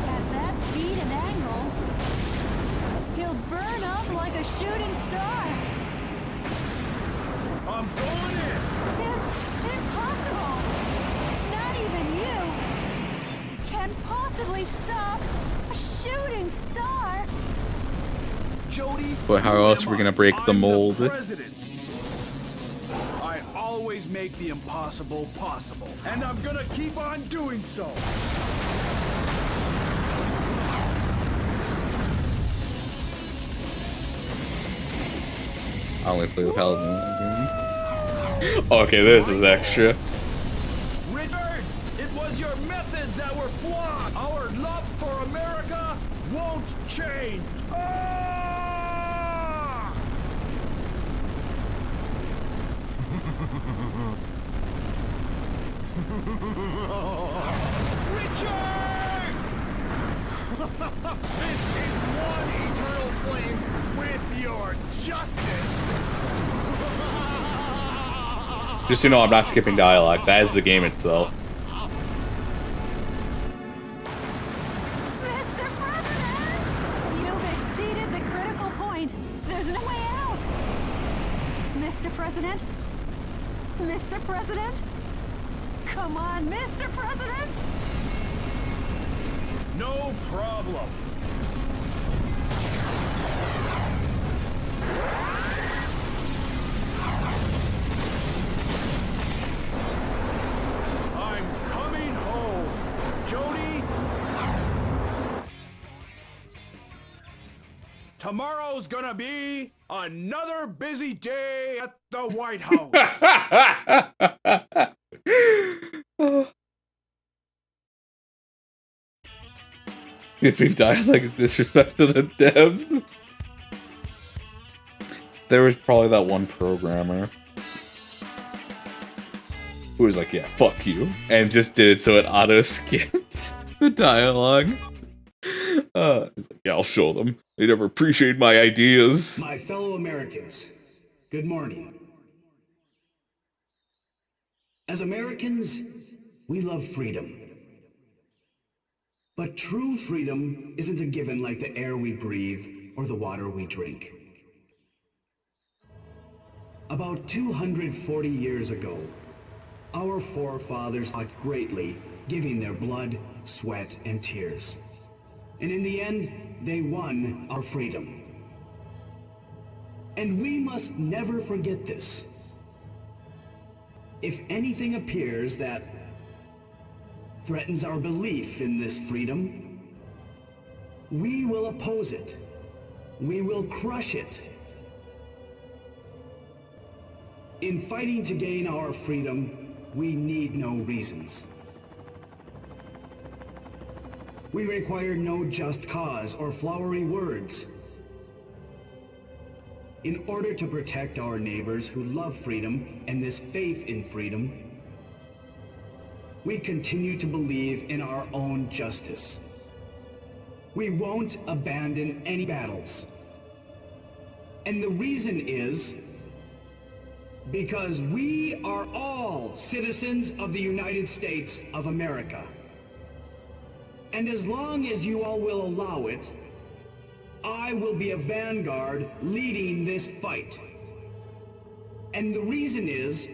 At that speed and angle, he'll burn up like a shooting star. Jody? But how Who else am are we gonna I? break the I'm mold? President. I always make the impossible possible, and I'm gonna keep on doing so. I only play with Paladin games. Okay, this is extra. Richard, it was your methods that were flawed. Our love for America won't change. Ah! Richard! This is one eternal flame with your justice. Just so you know, I'm not skipping dialogue. That is the game itself. Mr. President! You've exceeded the critical point. There's no way out! Mr. President? Mr. President? Come on, Mr. President! No problem. I'm coming home. Jody? Tomorrow's gonna be another busy day at the White House. Dipping dialogue is disrespectful to devs. There was probably that one programmer who was like, yeah, fuck you, and just did it so it auto-skipped the dialogue. He's like, yeah, I'll show them. They never appreciate my ideas. My fellow Americans, good morning. As Americans, we love freedom. But true freedom isn't a given like the air we breathe or the water we drink. About 240 years ago, our forefathers fought greatly, giving their blood, sweat, and tears. And in the end, they won our freedom. And we must never forget this. If anything appears that threatens our belief in this freedom, we will oppose it. We will crush it. In fighting to gain our freedom, we need no reasons. We require no just cause or flowery words. In order to protect our neighbors who love freedom and this faith in freedom, we continue to believe in our own justice. We won't abandon any battles. And the reason is because we are all citizens of the United States of America. And as long as you all will allow it, I will be a vanguard leading this fight. And the reason is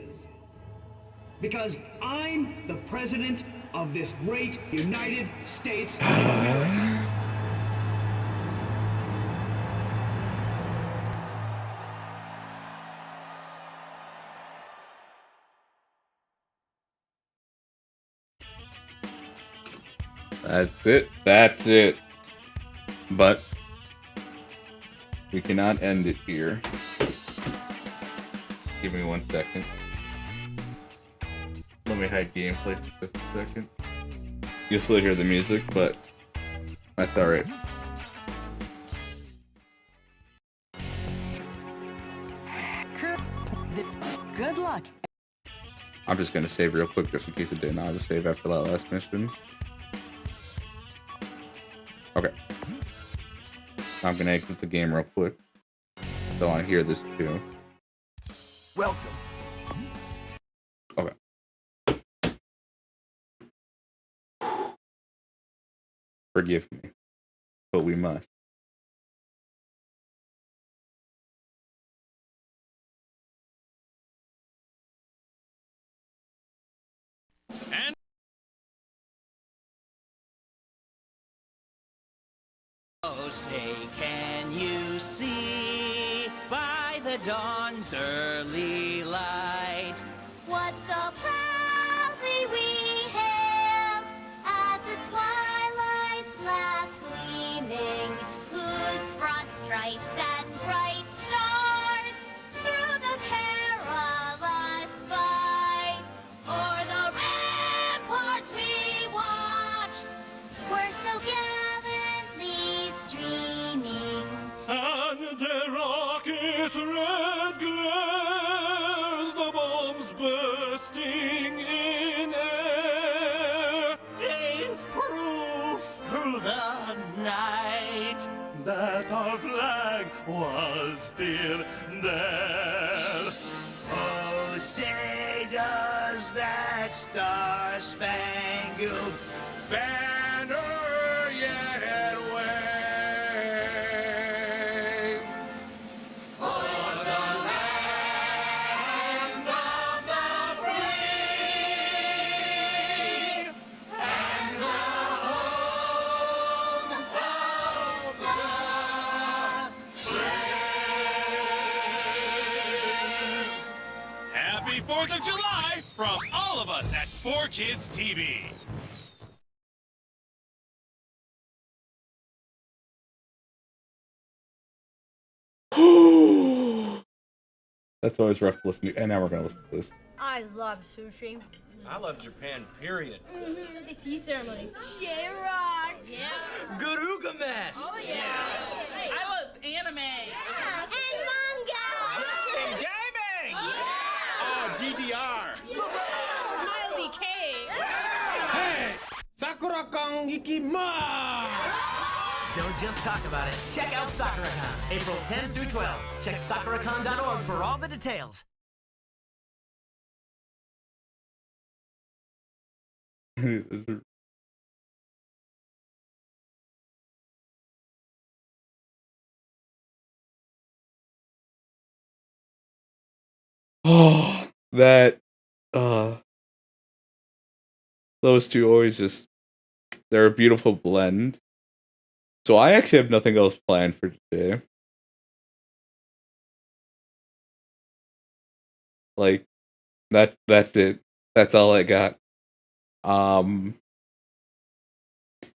because I'm the president of this great United States of America. That's it. That's it. But we cannot end it here. Give me 1 second. Let me hide gameplay for just a second. You'll still hear the music, but that's alright. Good luck. I'm just gonna save real quick just in case it didn't auto-save after that last mission. Okay. I'm gonna exit the game real quick. Don't want to hear this too. Welcome. Okay. Forgive me, but we must. And Oh, say, can you see by the dawn's early light what so proudly we hailed at the twilight's last gleaming, whose broad stripes and bright stars through the perilous fight o'er the ramparts we watched were so gallantly streaming. And the rocket's red glare, the bombs bursting in air, Gave proof through the night that our flag was still there. Oh, say does that star-spangled Banner yet wave o'er the land of the free and the home of the brave. Happy 4th of July from all of us at 4Kids TV. That's always rough to listen to. And now we're gonna listen to this. I love sushi. I love Japan, period. The tea ceremonies. J-Rock. Yeah. Garuga mess. Oh, yeah. I love anime. Yeah. And manga! And gaming. Oh, DDR. Smile DK. Hey, Sakura-kan ikimasu. Don't just talk about it. Check out Sakura-Con, April 10 through 12. Check sakuracon.org for all the details. Oh, that those two always just, they're a beautiful blend. So I actually have nothing else planned for today. Like, that's it. That's all I got. I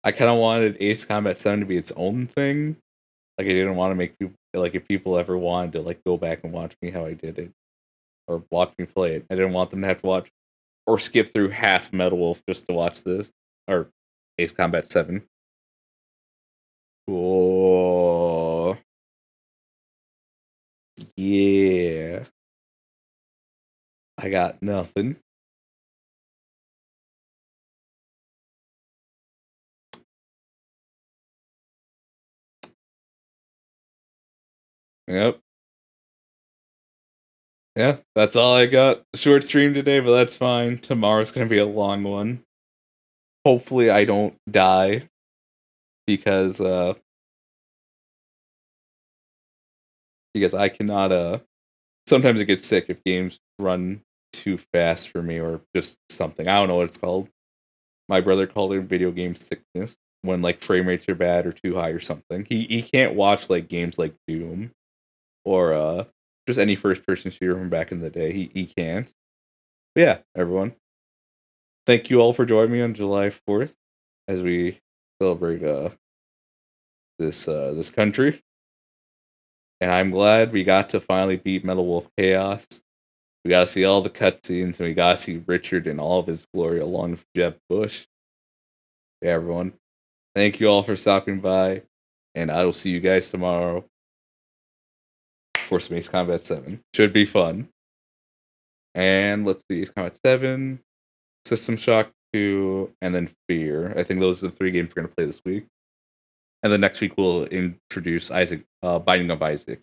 kind of wanted Ace Combat 7 to be its own thing. Like, I didn't want to make people, like, if people ever wanted to, like, go back and watch me how I did it, or watch me play it, I didn't want them to have to watch or skip through half Metal Wolf just to watch this, or Ace Combat 7. Oh, yeah. I got nothing. Yep. Yeah, that's all I got. Short stream today, but that's fine. Tomorrow's going to be a long one. Hopefully I don't die because I cannot sometimes I get sick if games run too fast for me or just something. I don't know what it's called. My brother called it video game sickness when like frame rates are bad or too high or something. He can't watch like games like Doom or just any first person shooter from back in the day. He can't. But yeah, everyone. Thank you all for joining me on July 4th as we celebrate this country. And I'm glad we got to finally beat Metal Wolf Chaos. We got to see all the cutscenes, and we got to see Richard in all of his glory along with Jeb Bush. Yeah, everyone. Thank you all for stopping by, and I will see you guys tomorrow for some Ace Combat 7. Should be fun. And let's see, Ace Combat 7, System Shock 2, and then Fear. I think those are the 3 games we're going to play this week. And then next week we'll introduce Isaac, Binding of Isaac,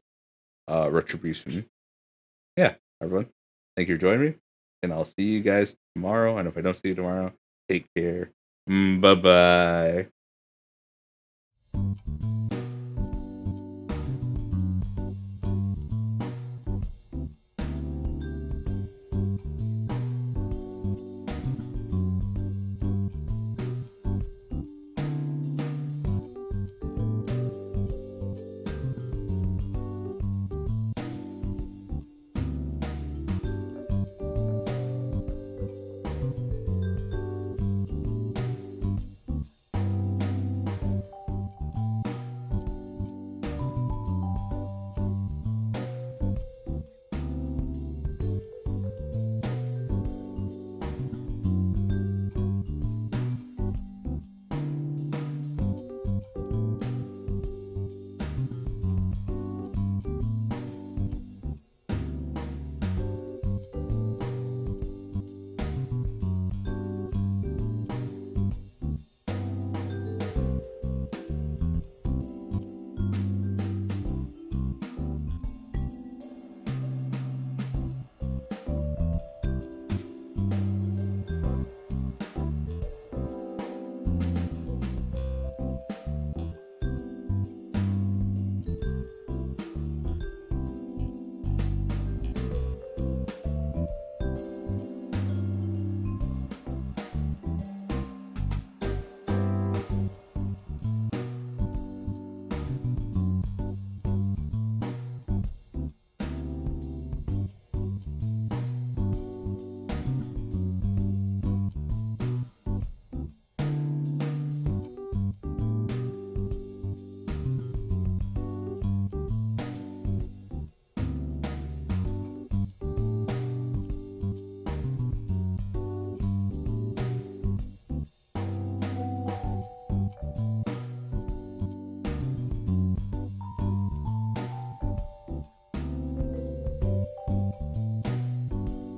Retribution. Yeah, everyone. Thank you for joining me. And I'll see you guys tomorrow. And if I don't see you tomorrow, take care. Bye-bye.